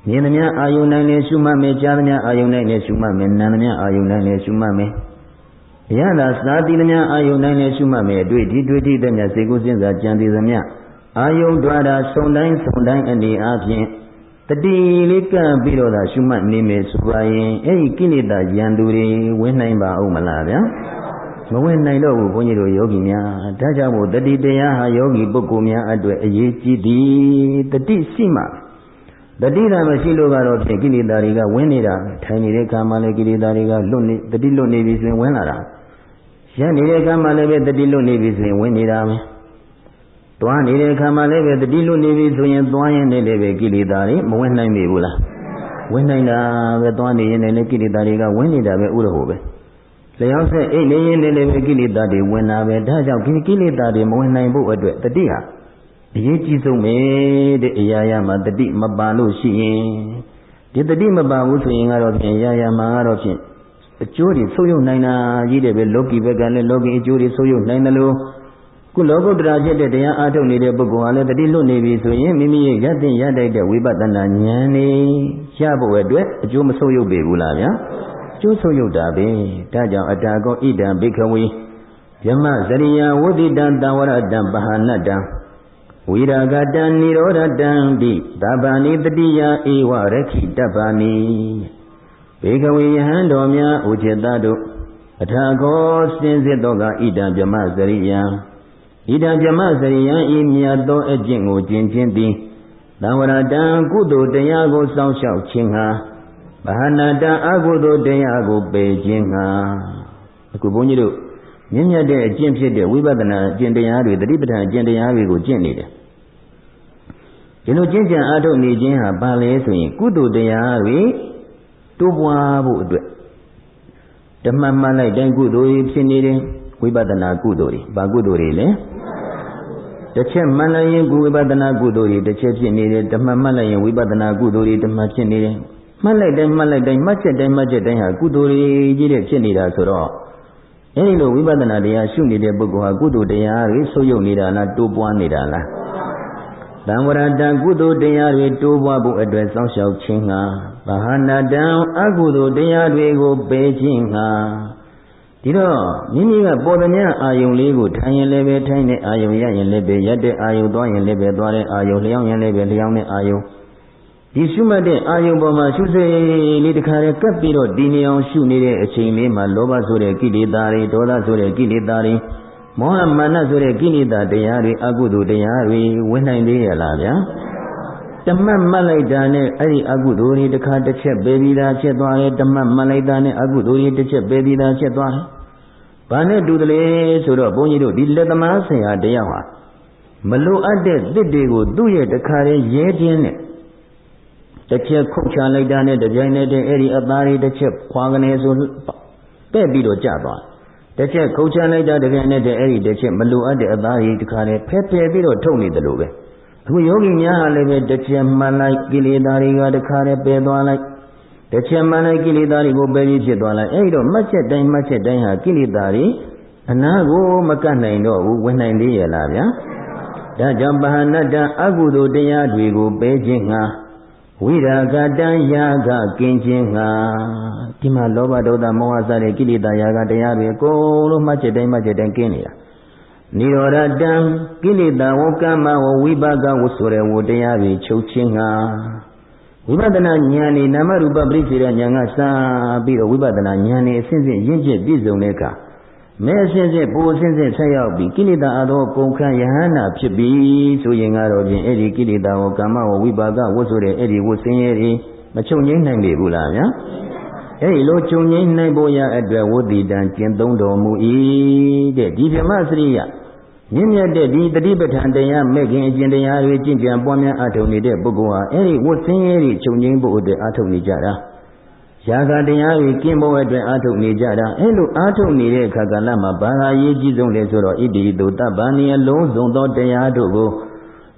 မြင်သမျှအာယုန်နိုင်လည်းရှုမှတ်မယ်ကြားသမျှအာယုန်နိုင်လည်းရှုမှတ်မယ်နားသမျှအာယုန်နိုင်လည်းရှုမှတ်မယ်ဘုရားသာသာတိသမျှအာယုန်နိုင်လည်းရှုမှတ်မယ်အတွေ့ဒီတွေ့ထိသမျှစေကုစဉ်းစားကြံသိသမျှအာယုန်တွားတာဆုံတိုင်းအနေအားဖြင့်တတိလေးကပ်ပြီးတော့သာရှုမှတ်နေမယ်ဆိုပါရင်အဲ့ဒီကိလေသာရန်သူတွေဝင်နိုင်ပါဦးမလားဗျာမဝင်နိုင်တော့ဘူးဘုန်းကြီးတို့ယောဂီများဒါကြောင့်မို့တတိတရားဟာယောဂီပုဂ္ဂိုလ်များအတွက်အရေးကြီးသည်တတိရှိမှတတိသာမရှိလို့ကတော့ဖြင့်ကိလေသာတွေကဝင်နေတာထိုင်နေတဲ့အခါမှာလည်းကိလေသာတွေကလွတ်နေတတိလွတ်နေပြီဆိုရင်ဝင်လာတာရပ်နေတဲ့အခါမှာလည်းပဲတတိလွတ်နေပြီဆိုရင်ဝင်နေတာပဲသွားနေတဲ့အခါမှာလည်းပဲတတိလွတ်နေပြီဆိုရင်သွားရင်လည်းပဲကိလေသာတွေမဝင်နိုင်ပြီဘူးလားဝင်နိုင်တာပဲသွားနေရင်လည်းကိလေသာတွေကဝင်နေတာပဲဥရဟိုပဲလျောင်းဆက်အိတ်နေရင်လည်းပဲကိလေသာတွေဝင်တာပဲဒါကြောင့်ကိလေသာတွေမဝင်နိုင်ဖို့အတွက်တတိဟာအရေးကြီးဆုံးပဲတဲ့အရာရာမှာတတိမပါလို့ရှိရင်ဒီတတိမပါဘူးဆိုရင်ကတော့ဖြင့်ရာရာမှာကတော့ဖြင့်အကျိုးတွေဆုပ်ယုပ်နိုင်တာကြီးတယ်ပဲလောကီဘက်ကလည်းလောကီအကျိုးတွေဆုပ်ယုပ်နိုင်တယ်လို့ခုလောကုတ္တရာဖြစ်တဲ့တရားအားထုတ်နေတဲ့ပုဂ္ဂိုလ်ဟာလည်းတတိလွတ်နေပြီဆိုရင်မိမိရဲ့ရတဲ့ရတိုက်တဲ့ဝိပဿနာဉာဏ်နေရဖို့အတွက်အကျိုးမဆုပ်ယုပ်ပေဘူးလားဗျာအကျိုးဆုပ်ယုပ်တာပဲဒါကြောင့်အတာကောဣဒံဘိခဝေယမဇရိယဝုဒိတံတဝရတံပဟာနတံဝိရာဂတံနိရောဓတံတိသဗ္ဗာနိတတိယဧဝရခိတပ္ပာနိဘေကဝေယဟံတော်များဥจิตတို့အထာကောစင်စစ်သောကဣဒံဗြဟ္မစရိယံဣဒံဗြဟ္မစရိယံဤမြတ်သောအကျင့်ကိုကျင့်ခြင်းသည်သံဝရတံကုသိုလ်တရားကိုစောင့်ရှောက်ခြင်းဟာဗဟာနာတံအကုသိုလ်တရားကိုပယ်ခြင်းဟာအခုဘုန်းကြီးတို့မြင့်မြတ်တဲ့အကျင့်ဖြစ်တဲ့ဝိပဿနာအကျင့်တရားတွေတတိပဋ္ဌာန်အကျင့်တရားတွေကိုကျင့်နေတယ်ဒီလိုကျင့်ကြံအားထုတ်နေခြင်းဟာဘာလဲဆိုရင်ကုသိုလ်တရားတွေတိုးပွားဖို့အတွက်ဓမ္မမှန်လိုက်တိုင်းကုသိုလ်ဖြစ်နေတယ်ဝိပဿနာကုသိုလ်တွေဘာကုသိုလ်တွေလဲ တစ်ချက်မှန်လိုက်ရင်ဝိပဿနာကုသိုလ်တွေတစ်ချက်ဖြစ်နေတယ်ဓမ္မမှတ်လိုက်ရင်ဝိပဿနာကုသိုလ်တွေဓမ္မဖြစ်နေတယ်မှတ်လိုက်တိုင်းမှတ်ချက်တိုင်းဟာကုသိုလ်တွေကြီးတဲ့ဖြစ်နေတာဆိုတော့အဲဒီလိုဝိပဿနာတရားရှုနေတဲ့ပုဂ္ဂိုလ်ဟာကုသိုလ်တရားတွေဆုပ်ယုပ်နေတာလားတိုးပွားနေတာလားသံဝရတံကုသိုလ်တရားတွေတိုးပွားဖို့အတွက်စောင့်ရှောက်ခြင်းဟာဘာဟာနာတံအကုသိုလ်တရားတွေကိုပယ်ခြင်းဟာဒီတော့မိမိကပေါ်သမျှအာယုံလေးကိုထိုင်ရင်လည်းပဲထိုင်တဲ့အာယုံရရင်လည်းပဲရက်တဲ့အာယုံသွားရင်လည်းပဲသွားတဲ့အာယုံလျောင်းရင်လည်းပဲလျောင်းတဲ့အာယုံဒီရှုမှတ်တဲ့အာယုံပေါ်မှာရှုစိတ်လေးတစ်ခါတည်းကပ်ပြီးတော့ဒီနေအောင်ရှုနေတဲ့အချိန်လေးမှာလောဘဆိုတဲ့ကိလေသာတွေဒေါသဆိုတဲ့ကိလေသာတွေမောဟမာနဆိုတဲ့ကိလေသာတရားတွေအကုသိုလ်တရားတွေဝင်နိုင်သေးရလားဗျာဓမ္မမှတ်လိုက်တာနဲ့အဲ့ဒီအကုသိုလ်တွေတစ်ခါတစ်ချက်ပယ်ပြီးသားဖြစ်သွားတယ်ဓမ္မမှတ်လိုက်တာနဲ့အကုသိုလ်တွေတစ်ချက်ပယ်ပြီးသားဖြစ်သွားတယ်ဘာနဲ့တူတယ်လဲဆိုတော့ဘုန်းကြီးတို့ဒီလက်သမားဆရာတရားဟာမလိုအပ်တဲ့တစ်တွေကိုသူ့ရဲ့တခါတည်းရဲခြင်းနဲ့တစ်ချက်ခုတ်ချလိုက်တာနဲ့တပြိုင်နက်တည်းအဲ့ဒီအသားတွေတစ်ချက်ခွာကနေဆိုပဲ့ပြီးတော့ကျသွားတစ်ချက်ခုတ်ချလိုက်တာတပြိုင်နက်တည်းအဲ့ဒီတစ်ချက်မလိုအပ်တဲ့အသားတွေတခါတည်းဖဲပြီးတော့ထုတ်နေတယ်လို့ပဲအခုယောဂီများဟာလည်းပဲတစ်ချက်မှန်လိုက်ကိလေသာတွေကတခါတည်းပယ်သွားလိုက်တစ်ချက်မှန်လိုက်ကိလေသာတွေကိုပယ်ပြီးဖြစ်သွားလိုက်အဲ့ဒီတော့မှတ်ချက်တိုင်းဟာကိလေသာတွေအနာကိုမကတ်နိုင်တော့ဘူးဝင်နိုင်သေးရဲ့လားဗျာဒါကြောင့်ပဟနတ္တအကုသိုလ်တရားတွေကိုပယ်ခြင်းငှာဝိရာဂတံယာဂကင်းခြင်းငှာဒီမှာလောဘဒေါသမောဟစတဲ့ကိလေသာယာဂတရားတွေအကုန်လုံးမှတ်ချက်တိုင်းကင်းနေတာနိရောဓတံကိလေသာဝကမ္မဝဝိပါကဝဆိုတဲ့ဝတရားတွေချုပ်ခြင်းငှာဝိပဿနာဉာဏ်နဲ့နာမရူပပရိစ္ဆေဒဉာဏ်ကစပြီးတော့ဝိပဿနာဉာဏ်နဲ့အစဉ်စဉ်ရင့်ကျက်ပြည့်စုံတဲ့အခါမဲအစဉ်စဉ်ပိုအစဉ်စဉ်ဆက်ရောက်ပြီးကိလေသာအသောကုန်ခန့်ယဟနာဖြစ်ပြီးဆိုရင်ကတော့ဖြင့်အဲ့ဒီကိလေသာကိုကာမဝဝိပါကဝဆိုတဲ့အဲ့ဒီဝဆင်းရဲတွေမချုပ်ငြိမ်းနိုင်ပြီဘူးလားဗျာအဲ့ဒီလိုချုပ်ငြိမ်းနိုင်ဖို့ရအတွက်ဝတ္တိတံကျင့်သုံးတော်မူ၏တဲ့ဒီဗြဟ္မစရိယမြင့်မြတ်တဲ့ဒီတတိပဋ္ဌာန်တရားမဲ့ခင်အကျင့်တရားတွေကျင့်ကြံပွားများအားထုတ်နေတဲ့ပုဂ္ဂိုလ်ဟာအဲ့ဒီဝတ်ဆင်းရဲတွေချုပ်ငြိမ်းဖို့အတွက်အားထုတ်နေကြတာယာဂတရားတွေကင်းဖို့အတွက်အားထုတ်နေကြတာအဲ့လိုအားထုတ်နေတဲ့အခါကလည်းမှာဘာသာရေးကြီးဆုံးလဲဆိုတော့ဣတိတုတပ္ပနိယလုံးစုံသောတရားတို့ကို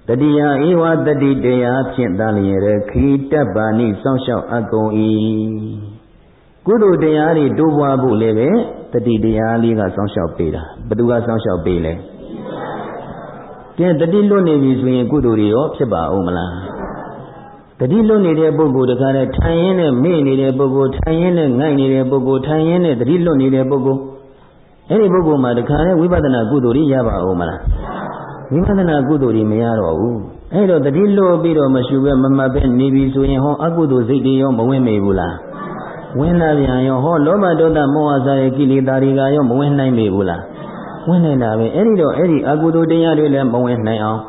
တတိယဧဝတတိတရားဖြင့်သာလျက်ခီတပ္ပနိစောင့်ရှောက်အပ်ကုန်၏ကုသိုလ်တရားတွေတိုးပွားဖို့လည်းပဲတတိတရားလေးကစောင့်ရှောက်ပေးတာဘယ်သူကစောင့်ရှောက်ပေးလဲကဲတတိလွတ်နေပြီဆိုရင်ကုသိုလ်တွေရောဖြစ်ပါဦးမလားတတိလွတ်နေတဲ့ပုဂ္ဂိုလ်တခါတည်းထိုင်ရင်းနဲ့မေ့နေတဲ့ပုဂ္ဂိုလ်ထိုင်ရင်းနဲ့ငိုက်နေတဲ့ပုဂ္ဂိုလ်ထိုင်ရင်းနဲ့တတိလွတ်နေတဲ့ပုဂ္ဂိုလ်အဲ့ဒီပုဂ္ဂိုလ်မှာတခါတည်းဝိပဿနာကုသိုလ်တွေရပါဦးမလားဝိပဿနာကုသိုလ်တွေမရတော့ဘူးအဲ့တော့တတိလွတ်ပြီးတော့မရှုပဲမမှတ်ပဲနေပြီဆိုရင်ဟောအကုသိုလ်စိတ်တွေရောမဝင်မေဘူးလားဝင်လာပြန်ရောဟောလောဘဒေါသမောဟစတဲ့ကိလေသာတွေကရောမဝင်နိုင်မေဘူးလားဝင်နေတာပဲအဲ့ဒီတော့အဲ့ဒီအကုသိုလ်တရားတွေလည်းမဝင်နိုင်အောင်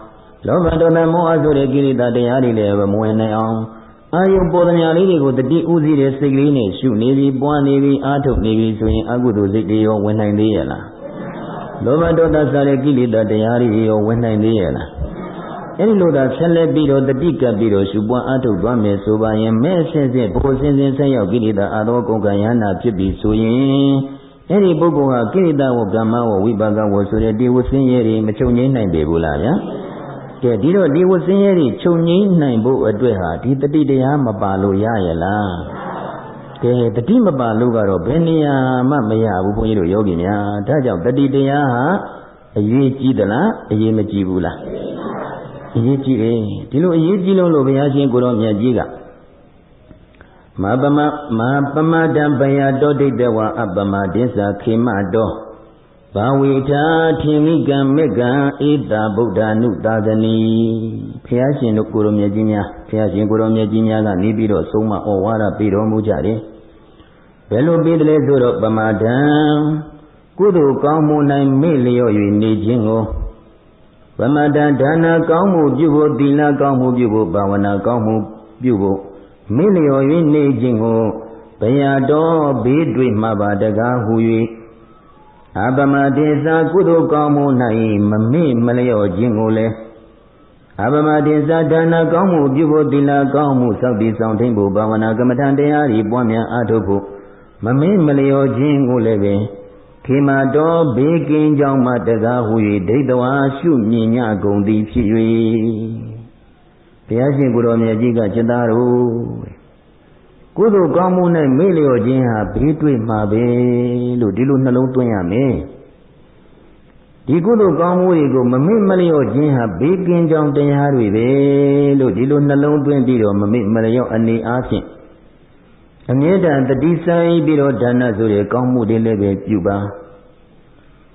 လောဘဒေါသမောဟဆိုတဲ့ကိလေသာတရားတွေလည်းမဝင်နိုင်အောင်အာယုပေါ်သမျှလေးတွေကိုတတိဥသိတဲ့စိတ်ကလေးနဲ့ရှုနေပြီးပွားနေပြီးအားထုတ်နေပြီးဆိုရင်အကုသိုလ်စိတ်တွေရောဝင်နိုင်သေးရဲ့လားလောဘဒေါသစတဲ့ကိလေသာတရားတွေရောဝင်နိုင်သေးရဲ့လားအဲ့ဒီလိုသာဆက်လက်ပြီးတော့တတိကပ်ပြီးတော့ရှုပွားအားထုတ်သွားမယ်ဆိုပါရင်မဲ့ဆင်းဆင်းဘိုးဆင်းဆင်းဆက်ရောက်ကိလေသာအသောကုန်ကံယန္နာဖြစ်ပြီးဆိုရင်အဲ့ဒီပုဂ္ဂိုလ်ဟာကိလေသာဝကမ္မဝဝိပါကဝဆိုတဲ့ဒီဝဆင်းရဲတွေမချုပ်ငြိမ်းနိုင်ပေဘူးလားဗျာကဲဒီတော့ဒီဝဆင်းရဲတွေချုပ်ငြိမ်းနိုင်ဖို့အတွက်ဟာဒီတတိတရားမပါလို့ရရဲ့လားကဲတတိမပါလို့ကတော့ဘယ်နေရာမှမရဘူးဘုန်းကြီးတို့ယောဂီများဒါကြောင့်တတိတရားဟာအရေးကြီးသလားအရေးမကြီးဘူးလားအရေးကြီးတယ်ဒီလိုအရေးကြီးလို့ဘုရားရှင်ကိုရောမြတ်ကြီးကမပမတံဘယတောဒိဋ္ဌဝအပမဒိသခေမတောဘာဝိထာထင်မိကံမေကံဧတာဗုဒ္ဓ ानु သာသနီဘုရားရှင်တို့ကိုရောမြတ်ကြီးများဘုရားရှင်ကိုရောမြတ်ကြီးများကနေပြီးတော့ဆုံးမဩဝါဒပေးတော်မူကြတယ်ဘယ်လိုပေးတယ်လဲဆိုတော့ပမဒံကုသိုလ်ကောင်းမှု၌မေ့လျော့၍နေခြင်းကိုပမဒံဒါနကောင်းမှုပြုဖို့သီလကောင်းမှုပြုဖို့ဘာဝနာကောင်းမှုပြုဖို့မေ့လျော်၍နေခြင်းကိုဘယတော်ဘေးတွေ့မှပါတကားဟူ၍အပမဒေသာကုသိုလ်ကောင်းမှု၌မမေ့မလျော့ခြင်းကိုလည်းအပမဒေသာဒါနကောင်းမှုပြုဖို့သီလကောင်းမှုစောင့်တည်ဆောင်ထိန်ဖို့ဘာဝနာကမ္မထံတရားဤပွားများအားထုတ်ဖို့မမေ့မလျော့ခြင်းကိုလည်းပဲ ခေမာတော်ဘေးကင်းကြောင်းမှတကားဟူ၍ဒိဋ္ဌဝါရှုမြင်ညကုန်သည်ဖြစ်၍ဘုရားရှင်ကိုယ်တော်မြတ်ကြီးကจิตသားတို့ကုသိုလ်ကောင်းမှု၌မေ့လျော့ခြင်းဟာဘေးတွေ့မှာပဲလို့ဒီလိုနှလုံးသွင်းရမယ်ဒီကုသိုလ်ကောင်းမှုတွေကိုမမေ့မလျော့ခြင်းဟာဘေးကင်းကြောင်းတရားတွေပဲလို့ဒီလိုနှလုံးသွင်းပြီးတော့မမေ့မလျော့အနေအားဖြင့်အမြဲတမ်းတတိဆိုင်ပြီးတော့ဒါနဆိုတဲ့ကောင်းမှုတွေလည်းပဲပြုပါ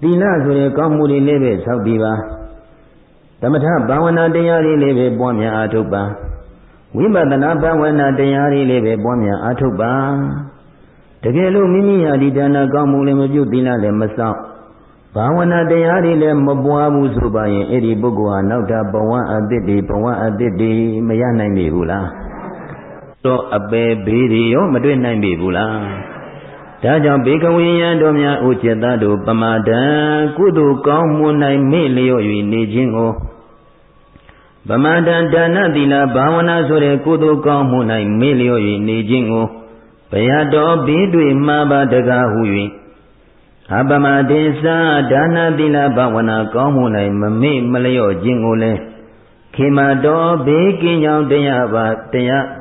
သီလဆိုတဲ့ကောင်းမှုတွေလည်းပဲဆောက်တည်ပါသမထဘာဝနာတရားတွေလည်းပဲပွားများအားထုတ်ပါဝိပဿနာဘာဝနာတရားတွေလည်းပဲပွားများအားထုတ်ပါတကယ်လို့မိမိဟာဒီဒါနကောင်းမှုလည်းမပြုသီလလည်းမဆောက်ဘာဝနာတရားတွေလည်းမပွားဘူးဆိုပါရင်အဲ့ဒီပုဂ္ဂိုလ်ဟာနောက်တာဘဝအသစ်တွေမရနိုင်ပြီဘူးလားတော့အပေဘေးတွေရောမတွေ့နိုင်ပြီဘူးလားဒါကြောင့်ဘေကဝေယံတို့များဥจิตတို့ပမာဒံကုသိုလ်ကောင်းမှု၌မေ့လျော့၍နေခြင်းကိုပမာဒံဒါနသီလဘာဝနာဆိုတဲ့ကုသိုလ်ကောင်းမှု၌မေ့လျော့၍နေခြင်းကိုဘယတော်ဘေးတွေမှာပါတကားဟု၍အပမဒေသဒါနသီလဘာဝနာကောင်းမှု၌မမေ့မလျော့ခြင်းကိုလည်းခေမာတော်ဘေးကင်းကြောင်းတရား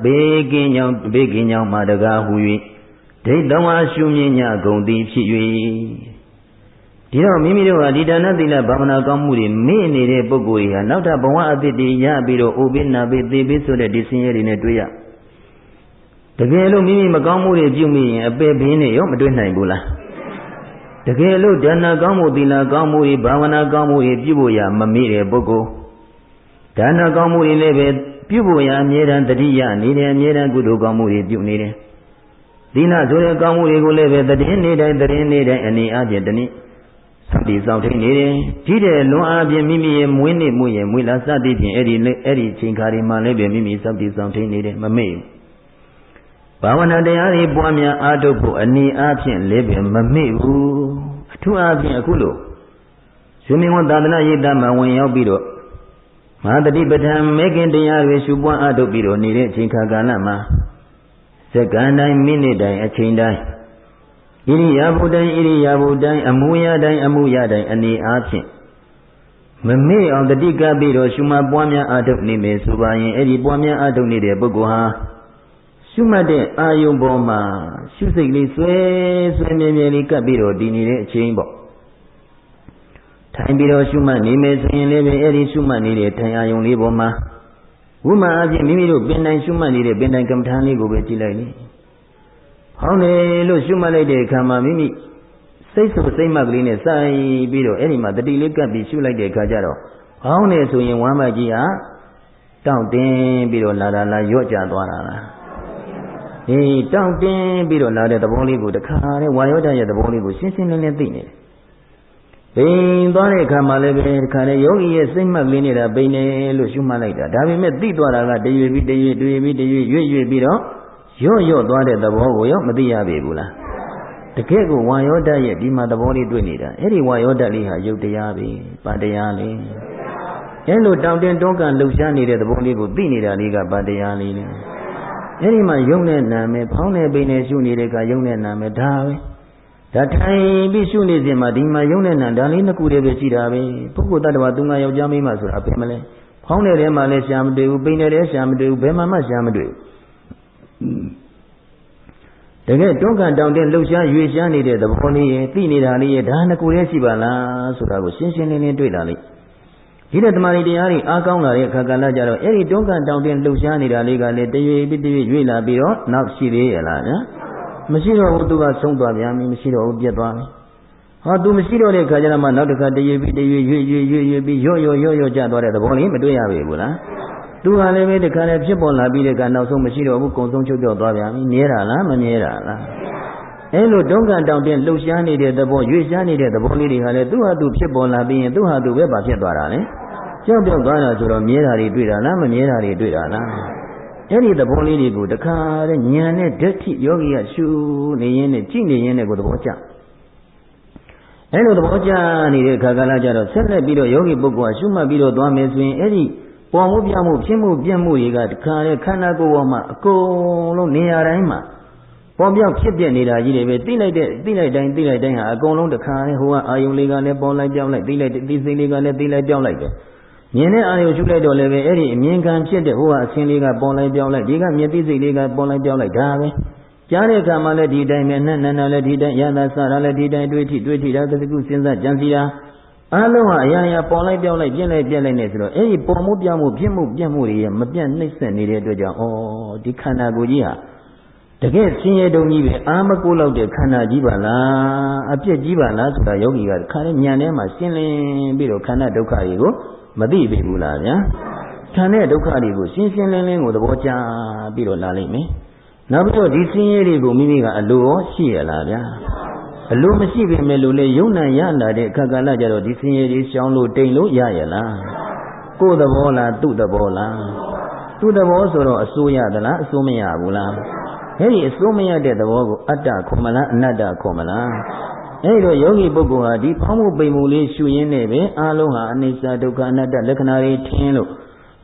ဘေးကင်းကြောင်းမှာတကားဟု၍ဒိဋ္ဌဝါရှုမြင်ညကုန်သည်ဖြစ်၍ဒီတော့မိမိတို့ကဒီဒါနသီလဘာဝနာကောင်းမှုတွေမေ့နေတဲ့ပုဂ္ဂိုလ်တွေဟာနောက်ထပ်ဘဝအသစ်တွေရပြီးတော့အိုဘေးနာဘေးသေဘေးဆိုတဲ့ဒီဆင်းရဲတွေနဲ့တွေ့ရတကယ်လို့မိမိမကောင်းမှုတွေပြုမိရင်အပေဘေးနဲ့ရောမတွေ့နိုင်ဘူးလားတကယ်လို့ဒါနကောင်းမှုသီလကောင်းမှုတွေဘာဝနာကောင်းမှုတွေပြုဖို့ရမမေ့တဲ့ပုဂ္ဂိုလ်ဒါနကောင်းမှုတွေလည်းပဲပြုဖို့ရအမြဲတမ်းတတိယနေတယ်အမြဲတမ်းကုသိုလ်ကောင်းမှုတွေပြုနေတယ်သီလဆိုတဲ့ကောင်းမှုတွေကိုလည်းပဲတည်နေတိုင်းအနေအားဖြင့်တနည်းစသည်ဆောင်ထိန်နေတယ်ဒီတဲ့လွန်အားဖြင့်မိမိရဲ့မွေးနေ့မှုရဲ့မွေးလာစသည်ဖြင့်အဲ့ဒီချိန်ခါတွေမှာလည်းပဲမိမိစသည်ဆောင်ထိန်နေတယ်မမေ့ဘာဝနာတရားတွေပွားများအားထုတ်ဖို့အနေအားဖြင့်လည်းပဲမမေ့ဘူးအထူးအားဖြင့်အခုလို့ရှင်မင်းဝန်သာသနာရေးသားမှာဝင်ရောက်ပြီးတော့မဟာတတိပဋ္ဌာန်မေခင်တရားတွေရှုပွားအားထုတ်ပြီးတော့နေတဲ့အချိန်ခါကာလမှာစက္ကန့်တိုင်းမိနစ်တိုင်းအချိန်တိုင်းဣရိယာပုတိုင်းအမှုရတိုင်းအနေအားဖြင့်မမေ့အောင်တတိကပ်ပြီးတော့ရှုမှတ်ပွားများအားထုတ်နေမယ်ဆိုပါရင်အဲ့ဒီပွားများအားထုတ်နေတဲ့ပုဂ္ဂိုလ်ဟာရှုမှတ်တဲ့အာယုံပေါ်မှာရှုစိတ်လေးဆွဲမြဲလေးကပ်ပြီးတော့တည်နေတဲ့အချိန်ပေါ့ထိုင်ပြီးတော့ရှုမှတ်နေမယ်ဆိုရင်လည်းပဲအဲ့ဒီရှုမှတ်နေတဲ့ထိုင်အာယုံလေးပေါ်မှာဝိမာအပြင်မိမိတို့ပင်တိုင်းရှုမှတ်နေတဲ့ပင်တိုင်းကမ္မထာလေးကိုပဲကြည့်လိုက်လေဟောင်းတယ်လို့ရှုမှတ်လိုက်တဲ့အခါမှာမိမိစိတ်ဆိုစိတ်မှတ်ကလေးနဲ့စိုက်ပြီးတော့အဲ့ဒီမှာတတိလေးကပ်ပြီးရှုလိုက်တဲ့အခါကျတော့ဟောင်းတယ်ဆိုရင်ဝမ်းမကြီးဟာတောင့်တင်းပြီးတော့လာရော့ကျသွားတာလားတောင့်တင်းပြီးတော့လာတဲ့သဘောလေးကိုတခါတည်းဝါယောဓာတ်ရဲ့သဘောလေးကိုရှင်းရှင်းလင်းလင်းသိနေတယ်ဘိန်သွားတဲ့အခါမှာလည်းပဲတခါတည်းယောဂီရဲ့စိတ်မှတ်ကလေးနေတာဘိန်တယ်လို့ရှုမှတ်လိုက်တာဒါပေမဲ့သိသွားတာကတရွေပြီးရွေ့ပြီးတော့ရော့သွားတဲ့သဘောကိုရောမသိရပြီဘူးလားတကယ်ကိုဝါယောဓာတ်ရဲ့ဒီမှာသဘောလေးတွေ့နေတာအဲ့ဒီဝါယောဓာတ်လေးဟာယုတ်တရားပဲပါတရားလေအဲ့လိုတောင့်တင်းတွန်းကန်လှုပ်ရှားနေတဲ့သဘောလေးကိုသိနေတာလေးကပါတရားလေးလေအဲ့ဒီမှာယုံနဲ့နာမယ်ဖောင်းနဲ့ပိန်နဲ့ရှုနေတဲ့အခါယုံနဲ့နာမယ်ဒါပဲဒါထိုင်ပြီးရှုနေစဉ်မှာဒီမှာယုံနဲ့နာဒါလေးနှစ်ခုတည်းပဲရှိတာပဲပုဂ္ဂိုလ်တ attva သူငါယောက်ျားမိန်းမဆိုတာဘယ်မလဲဖောင်းတဲ့ထဲမှာလည်းရှားမတွေ့ဘူးပိန်တဲ့ထဲရှားမတွေ့ဘူးဘယ်မှရှားမတွေ့ဘူးတကယ်တွန်းကန်တောင်တဲ့လှုပ်ရှားရွေရှားနေတဲ့သဘောလေးရဲ့သိနေတာလေးရဲ့ဒါနှစ်ခုတည်းရှိပါလားဆိုတာကိုရှင်းရှင်းလင်းလင်းတွေ့လာလိမ့်ဒီတဲ့တမာရီတရားတွေအားကောင်းလာတဲ့အခါကလည်းကြတော့အဲ့ဒီတွန်းကန်တောင်တဲ့လှုပ်ရှားနေတာလေးကလည်းတရွေပြီးရွေလာပြီးတော့နောက်ရှိသေးရဲ့လားနော်မရှိတော့ဘူးသူကဆုံးသွားပြန်ပြီမရှိတော့ဘူးပြတ်သွားပြီဟောသူမရှိတော့တဲ့အခါကျတော့မှနောက်တစ်ခါတရွေပြီးရွေပြီးရော့ကျသွားတဲ့သဘောလေးမတွေ့ရပြီဘူးလားသူကလည်းပဲတခါလည်းဖြစ်ပေါ်လာပြီးတဲ့ကနောက်ဆုံးမရှိတော့ဘူးကုံဆုံးချုပ်ပြော့သွားပြန်ပြီမြဲတာလားမမြဲတာလားအဲ့လိုတွန်းကန်တောင်တဲ့လှုပ်ရှားနေတဲ့သဘောရွေ့ရှားနေတဲ့သဘောလေးတွေဟာလည်းသူ့ဟာသူဖြစ်ပေါ်လာပြီးရင်သူ့ဟာသူပဲပါဖြစ်သွားတာလေကြောက်ပြောက်သွားတာဆိုတော့မြဲတာတွေတွေ့တာလားမမြဲတာတွေတွေ့တာလားအဲ့ဒီသဘောလေးတွေကိုတခါတည်းဉာဏ်နဲ့ဓာတ်ထိယောဂီကရှုနေရင်းနဲ့ကြည့်နေရင်းနဲ့ကိုသဘောကျအဲ့လိုသဘောကျနေတဲ့အခါကလည်းကြတော့ဆက်လက်ပြီးတော့ယောဂီပုဂ္ဂိုလ်ကရှုမှတ်ပြီးတော့သွားမယ်ဆိုရင်အဲ့ဒီပေါ်မှုပြမှုဖြစ်မှုပြက်မှုတွေကတခါတည်းခန္ဓာကိုယ်ပေါ်မှာအကုန်လုံးနေရာတိုင်းမှာ ပေါ်ပြောက်ဖြစ်ပြနေတာကြီးတွေပဲသိလိုက်တိုင်းဟာအကုန်လုံးတခါနဲ့ဟိုကအာယုံလေးကလည်းပေါ်လိုက်ပြောင်းလိုက်သိလိုက်တဲ့သိစိတ်လေးကလည်းသိလိုက်ပြောင်းလိုက်တယ်မြင်တဲ့အာယုံရှုလိုက်တော့လည်းပဲအဲ့ဒီအမြင်ခံဖြစ်တဲ့ဟိုကအဆင်းလေးကပေါ်လိုက်ပြောင်းလိုက်ဒီကမျက်သိစိတ်လေးကပေါ်လိုက်ပြောင်းလိုက်ဒါပဲကြားတဲ့အခါမှာလည်းဒီတိုင်းပဲနဲ့နန္ဒလည်းဒီတိုင်းရတာစတာလည်းဒီတိုင်းတွေးထိတာသကုစဉ်းစားကြံစီတာအလုံးဟာအရာရာပေါ်လိုက်ပြောင်းလိုက်ပြင်းလိုက်နေဆိုတော့အဲ့ဒီပေါ်မှုပြောင်းမှုဖြစ်မှုပြတ်မှုတွေရဲ့မပြတ်နှိမ့်ဆက်နေတဲ့အတွက်ကြောင့်ဩဒီခန္ဓာကိုယ်ကြီးဟာတကယ်ဆင်းရဲတုံကြီးပဲအာမကိုလောက်တဲ့ခန္ဓာကြီးပါလားအပြစ်ကြီးပါလားဆိုတာယောဂီကခါတဲ့ဉာဏ်ထဲမှာရှင်းလင်းပြီးတော့ခန္ဓာဒုက္ခတွေကိုမသိပြီဘူးလားဗျာခန္ဓာဒုက္ခတွေကိုရှင်းလင်းကိုသဘောကျပြီးတော့လာလိမ့်မယ်နောက်ပြီးတော့ဒီဆင်းရဲတွေကိုမိမိကအလိုရောရှိရလားဗျာအလိုမရှိပေမဲ့လို့လေယုံနာရလာတဲ့အခါကလည်းကြတော့ဒီဆင်းရဲတွေရှောင်လို့တိမ်လို့ရရလားကိုယ်သဘောလားသူ့သဘောလားသူ့သဘောဆိုတော့အစိုးရသလားအစိုးမရဘူးလားအဲ့ဒီအစိုးမရတဲ့သဘောကိုအတ္တခေါ်မလားအနတ္တခေါ်မလားအဲ့တော့ယောဂီပုဂ္ဂိုလ်ဟာဒီဖောင်းမှုပိန်မှုလေးရှုရင်းနဲ့ပဲအာလုံးဟာအနိစ္စဒုက္ခအနတ္တလက္ခဏာတွေထင်းလို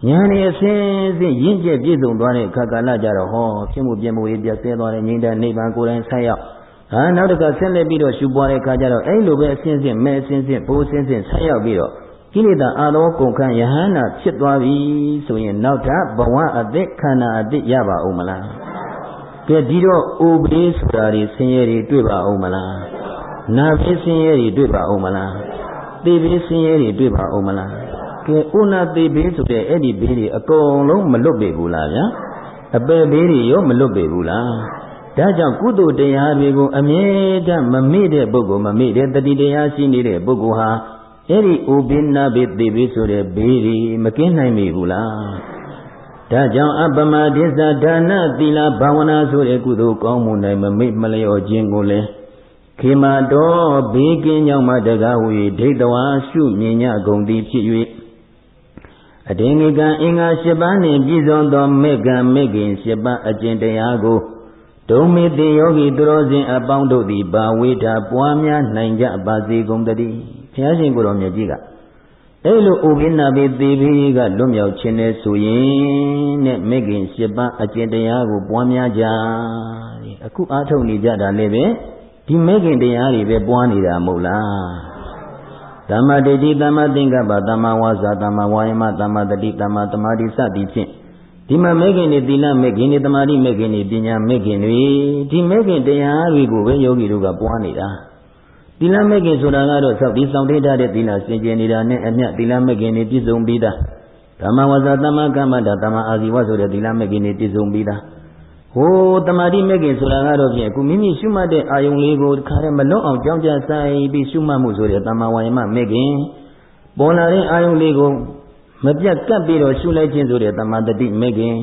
့ဉာဏ်နဲ့အစဉ်ရင့်ကျက်ပြည့်စုံသွားတဲ့အခါကလည်းကြတော့ဟောဖြစ်မှုပြမှုတွေပြတ်ဆဲသွားတဲ့ငြိမ်းတဲ့နိဗ္ဗာန်ကိုယ်တိုင်ဆက်ရောက်နောက်တစ်ခါဆက်လက်ပြီးတော့ရှုပွားတဲ့အခါကျတော့အဲ့လိုပဲအစဉ်မဲ့အစဉ်ဘိုးအစဉ်ဆက်ရောက်ပြီးတော့ကိလေသာအာလောကုန်ခန့်ယဟန္တာဖြစ်သွားပြီဆိုရင်နောက်ထပ်ဘဝအသစ်ခန္ဓာအသစ်ရပါဦးမလားကဲဒီတော့အိုဘေးဆိုတာတွေဆင်းရဲတွေတွေ့ပါဦးမလားနာဘေးဆင်းရဲတွေတွေ့ပါဦးမလားသေဘေးဆင်းရဲတွေတွေ့ပါဦးမလားကဲဥနာသေဘေးဆိုတဲ့အဲ့ဒီဘေးတွေအကုန်လုံးမလွတ်ပေဘူးလားဗျာအပယ်ဘေးတွေရောမလွတ်ပေဘူးလားဒါကြောင့်ကုသိုလ်တရားတွေကိုအမြဲတမ်းမမေ့တဲ့ပုဂ္ဂိုလ်မမေ့တဲ့တတိတရားရှိနေတဲ့ပုဂ္ဂိုလ်ဟာအဲ့ဒီဥပိနာဘေသေဘေဆိုတဲ့ဘေးတွေမကင်းနိုင်မိဘူးလားဒါကြောင့်အပမဒိသဒါနသီလဘာဝနာဆိုတဲ့ကုသိုလ်ကောင်းမှု၌မမေ့မလျော့ခြင်းကိုလည်းခေမတော်ဘေးကင်းကြောင့်မှတကားဟူ၍ဒိဋ္ဌဝါရှုမြင်ညဂုံသည်ဖြစ်၍အတေငကံအင်္ဂါ၈ပါးနှင့်ပြည့်စုံသောမေကံမေခင်၈ပါးအကျင့်တရားကိုဒုံမေတိယောဂီသူတော်စင်အပေါင်းတို့သည်ဘာဝေတာပွားများနိုင်ကြပါစေကုန်တည်းဘုရားရှင်ကိုယ်တော်မြတ်ကြီးကအဲ့လိုဥပိ္ပနာဘေသေဘေးကလွတ်မြောက်ခြင်းနဲ့ဆိုရင်နဲ့မေခင်၈ပါးအကျင့်တရားကိုပွားများကြအခုအားထုတ်နေကြတာလည်းပဲဒီမေခင်တရားတွေပဲပွားနေတာမဟုတ်လားသမ္မာဒိဋ္ဌိသမ္မာသင်္ကပ္ပသမ္မာဝါစာသမ္မာဝါယမသမ္မာတတိသမ္မာသမာဓိစသည်ဖြင့်ဒီမှာမေခင်တွေသီလမေခင်တွေသမာဓိမေခင်တွေပညာမေခင်တွေဒီမေခင်တရားတွေကိုပဲယောဂီတို့ကပွားနေတာသီလမေခင်ဆိုတာကတော့စောက်ဒီဆောင်ထိထားတဲ့သီလစင်ကြယ်နေတာနဲ့အမျှသီလမေခင်တွေပြည့်စုံပြီးသားသမ္မာဝါစာသမ္မာကမ္မတာသမ္မာအာဇီဝဆိုတဲ့သီလမေခင်တွေပြည့်စုံပြီးသားဟိုတမာတိမေခင်ဆိုတာကတော့ဖြင့်အခုမိမိရှုမှတ်တဲ့အာယုံလေးကိုခါရဲမလွတ်အောင်ကြောင်းကြဆိုင်ပြီးရှုမှတ်မှုဆိုတဲ့သမ္မာဝါယမမေခင်ပေါ်လာတဲ့အာယုံလေးကိုမပြတ်ကပ်ပြီးတော့ရှုလိုက်ခြင်းဆိုတဲ့သမာဓိမေခင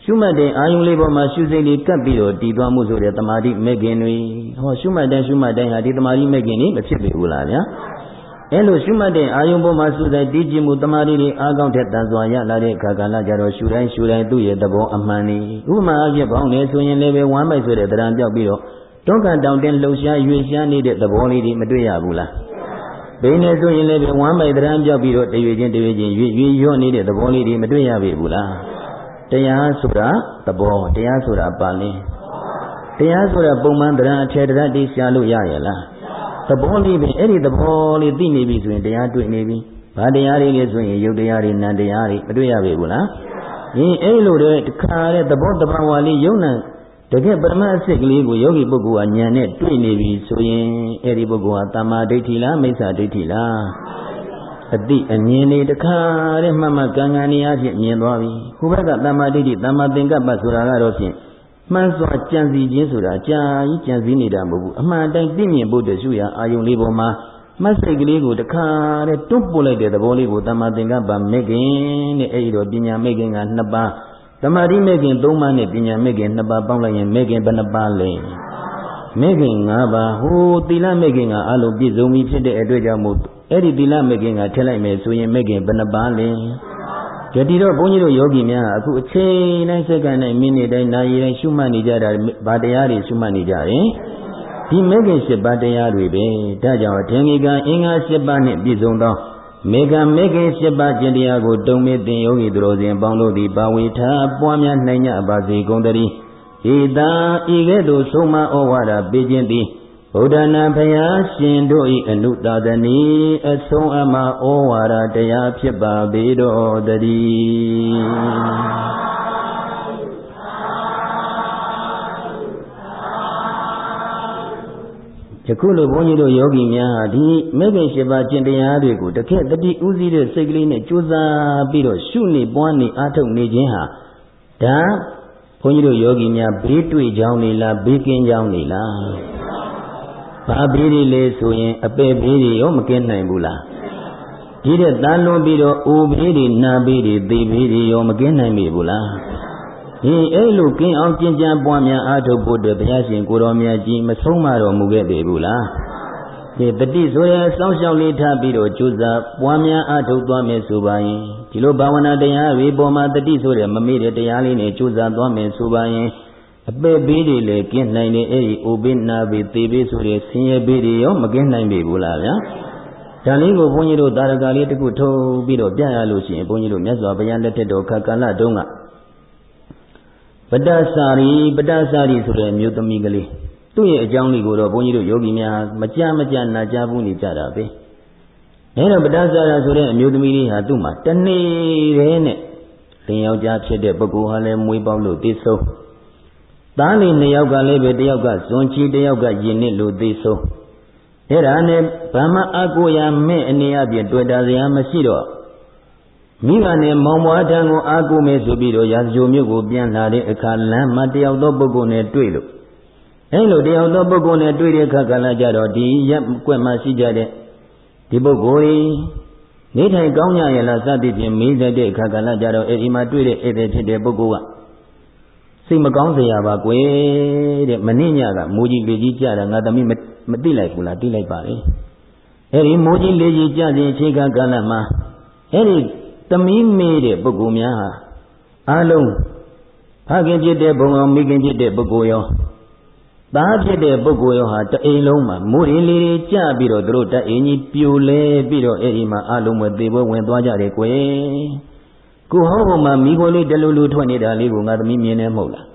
်ရှုမှတ်တဲ့အာယုံလေးပေါ်မှာရှုစိတ်လေးကပ်ပြီးတော့တည်သွားမှုဆိုတဲ့သမာဓိမေခင်တွေဟောရှုမှတ်တိုင်းဟာဒီသမာဓိမေခင်တွေမဖြစ်ပေဘူးလားဗျာအဲလိုရှုမှတ်တဲ့အာယုံပေါ်မှာရှုတဲ့တည်ကြည်မှုသမာဓိတွေအားကောင်းတဲ့တန်စွာရလာတဲ့အခါကလည်းကြတော့ရှုတိုင်းသူ့ရဲ့သဘောအမှန်နေဥပမာအဖြစ်ပေါင်းနေဆိုရင်လည်းပဲဝမ်းမိုက်ဆိုတဲ့တရားပြောက်ပြီးတော့တွန်းကန်တောင်တင်းလှုပ်ရှားရွေ့ရှားနေတဲ့သဘောလေးတွေမတွေ့ရဘူးလားဘိနေဆိုရင်လည်းဝမ်းမိုက်တရားပြောက်ပြီးတော့တရွေချင်းရွေ့ရော့နေတဲ့သဘောလေးတွေမတွေ့ရပေဘူးလားတရားဆိုတာသဘောတရားဆိုတာပါဠိတရားဆိုတာပုံမှန်တရားအထည်တရားတိရှားလို့ရရလားသဘောလေးပဲအဲ့ဒီသဘောလေးသိနေပြီဆိုရင်တရားတွေ့နေပြီဘာတရားတွေလဲဆိုရင်ယုတ်တရားတွေနံတရားတွေမတွေ့ရပေဘူးလားအဲ့လိုတဲ့တခါတဲ့သဘောတဘာဝလေးယုံနာတကယ်ပရမအစစ်ကလေးကိုယောဂီပုဂ္ဂိုလ်ကဉာဏ်နဲ့တွေ့နေပြီဆိုရင်အဲ့ဒီပုဂ္ဂိုလ်ဟာတမ္မာဒိဋ္ဌိလားမိစ္ဆာဒိဋ္ဌိလားအတိအမြင်လေးတခါတဲ့မှတ်မှတ်ကံကံနေအဖြစ်မြင်သွားပြီဟိုဘက်ကတမ္မာဒိဋ္ဌိတမ္မာသင်္ကပ္ပဆိုတာကတော့ဖြင့်မှန်စွာကြံစည်ခြင်းဆိုတာကြာကြီးကြံစည်နေတာမဟုတ်ဘူးအမှန်တိုင်းသိမြင်ဖို့တရှုရအာယုံလေးပေါ်မှာမတ်စိတ်ကလေးကိုတခါတဲ့တွန်းပို့လိုက်တဲ့သဘောလေးကိုတမ္မာသင်္ကပ္ပမေခင်တဲ့အဲ့ဒီတော့ပညာမေခင်က2ပါးသမာဓိမေခင်3ပါးနဲ့ပညာမေခင်2ပါးပေါင်းလိုက်ရင်မေခင်ဘယ်နှပါးလဲမေခင်5ပါးဟိုသီလမေခင်ကအလုံးပြည့်စုံပြီဖြစ်တဲ့အတွက်ကြောင့်မို့အဲ့ဒီသီလမေခင်ကထည့်လိုက်မယ်ဆိုရင်မေခင်ဘယ်နှပါးလဲကြတိတော့ဘုန်းကြီးတို့ယောဂီများအခုအချိန်တိုင်းစက္ကန့်တိုင်းမိနစ်တိုင်းနာရီတိုင်းရှုမှတ်နေကြတာဗာတရားတွေရှုမှတ်နေကြတယ်ဒီမေခင်7ပါးတရားတွေပဲဒါကြောင့်အထင်ကြီးကအင်္ဂါ7ပါးနဲ့ပြည့်စုံသောမေခင်7ပါးကျင့်တရားကိုတုံမေသင်ယောဂီသူတော်စင်ပေါင်းတို့သည်ပါဝေထားပွားများနိုင်ကြပါစေကုန်တည်း သာဤကဲ့သို့ဆုံးမဩဝါဒပေးခြင်းသည်ဗုဒ္ဓနာဘုရားရှင်တို့၏အနုသာဒနီအဆုံးအမဩဝါဒတရားဖြစ်ပါပေတော်တည်းယခုလိုဘုန်းကြီးတို့ယောဂီများဒီမေခင်7ပါးကျင့်တရားတွေကိုတခက်တတိဥစည်းတဲ့စိတ်ကလေးနဲ့ကြိုးစားပြီးတော့ရှုနေပွားနေအားထုတ်နေခြင်းဟာဒါဘုန်းကြီးတို့ယောဂီများဘေးတွေ့ကြောင်းနေလားဘေးကင်းကြောင်းနေလားဘာဘေးတွေလဲဆိုရင်အပေဘေးတွေရောမကင်းနိုင်ဘူးလားဒီတဲ့တန်လွန်ပြီးတော့အိုဘေးတွေနာဘေးတွေသေဘေးတွေရောမကင်းနိုင်ပြီဘူးလားအဲ့လိုကင်းအောင်ကျင့်ကြံပွားများအားထုတ်ဖို့အတွက်ဘုရားရှင်ကိုတော်မြတ်ကြီးမဆုံးမတော်မူခဲ့သေးဘူးလားဒီတတိဆိုရစောင့်ရှောက်လေးထားပြီးတော့ကြိုးစားပွားများအားထုတ်သွားမယ်ဆိုပါရင်ဒီလိုဘာဝနာတရားတွေပေါ်မှာတတိဆိုရမမေ့တဲ့တရားလေးနဲ့ကြိုးစားသွားမယ်ဆိုပါရင်အပေဘေးတွေလည်းကင်းနိုင်တယ်အဲ့ဒီအိုဘေးနာဘေးသေဘေးဆိုတဲ့ဆင်းရဲဘေးတွေရောမကင်းနိုင်ပြီဘူးလားဗျာဒါလေးကိုဘုန်းကြီးတို့တာရကလေးတစ်ခုထုတ်ပြီးတော့ပြရလို့ရှိရင်ဘုန်းကြီးတို့မြတ်စွာဘုရားလက်ထက်တော်ခါကာလတုန်းကပတ္တစာရီဆိုတဲ့မြို့သမီးကလေးသူ့ရဲ့အကြောင်းလေးကိုတော့ဘုန်းကြီးတို့ယောဂီများမကြနာကြဘူးနေကြတာပဲအဲတော့ပတ္တစာရဆိုတဲ့အမျိုးသမီးလေးဟာသူ့မှာတနေ့တည်းနဲ့လင်ယောက်ျားဖြစ်တဲ့ပုဂ္ဂိုလ်ဟာလည်းမွေးပေါက်လို့သိဆုံးသားလေး2ယောက်ကလည်းပဲတစ်ယောက်ကဇွန်ချီတစ်ယောက်ကယင်နစ်လို့သိဆုံးအဲ့ဒါနဲ့ဘာမှအကိုရမဲ့အနေအချင်းတွေ့တာစရာမရှိတော့မိဘနဲ့မောင်မွားထံကိုအားကိုးမယ်ဆိုပြီးတော့ရာဇဂိုမြို့ကိုပြန်လာတဲ့အခါလမ်းမှာတယောက်သောပုဂ္ဂိုလ်နဲ့တွေ့လို့အဲလိုတယောက်သောပုဂ္ဂိုလ်နဲ့တွေ့တဲ့အခါကလည်းကြတော့ဒီရက်ကွက်မှာရှိကြတဲ့ဒီပုဂ္ဂိုလ်နေထိုင်ကောင်းကြရဲ့လားစသည်ဖြင့်မေးတဲ့အခါကလည်းကြတော့အဲဒီမှာတွေ့တဲ့ဧည့်သည်ဖြစ်တဲ့ပုဂ္ဂိုလ်ကစိတ်မကောင်းစရာပါကွယ်တဲ့မနှိညကမိုးကြီးလေကြီးကြတာငါသမီးမသိလိုက်ဘူးလားသိလိုက်ပါလေအဲဒီမိုးကြီးလေကြီးကြခြင်းအချိန်ကာလမှာအဲဒီသမီးမေးတဲ့ပုဂ္ဂိုလ်များဟာအားလုံးဖခင်ဖြစ်တဲ့ဘုံအောင်မိခင်ဖြစ်တဲ့ပုဂ္ဂိုလ်ရောသားဖြစ်တဲ့ပုဂ္ဂိုလ်ရောဟာတအိမ်လုံးမှာမိုးရီလေးတွေကြပြီးတော့သူတို့တအိမ်ကြီးပြိုလဲပြီးတော့အဲဒီမှာအားလုံးပဲသေပွဲဝင်သွားကြတယ်ကွယ်ကိုဟောပေါ်မှာမိခိုးလေးတလူလူထွက်နေတာလေးကိုငါသမီးမြင်နေမဟုတ်လား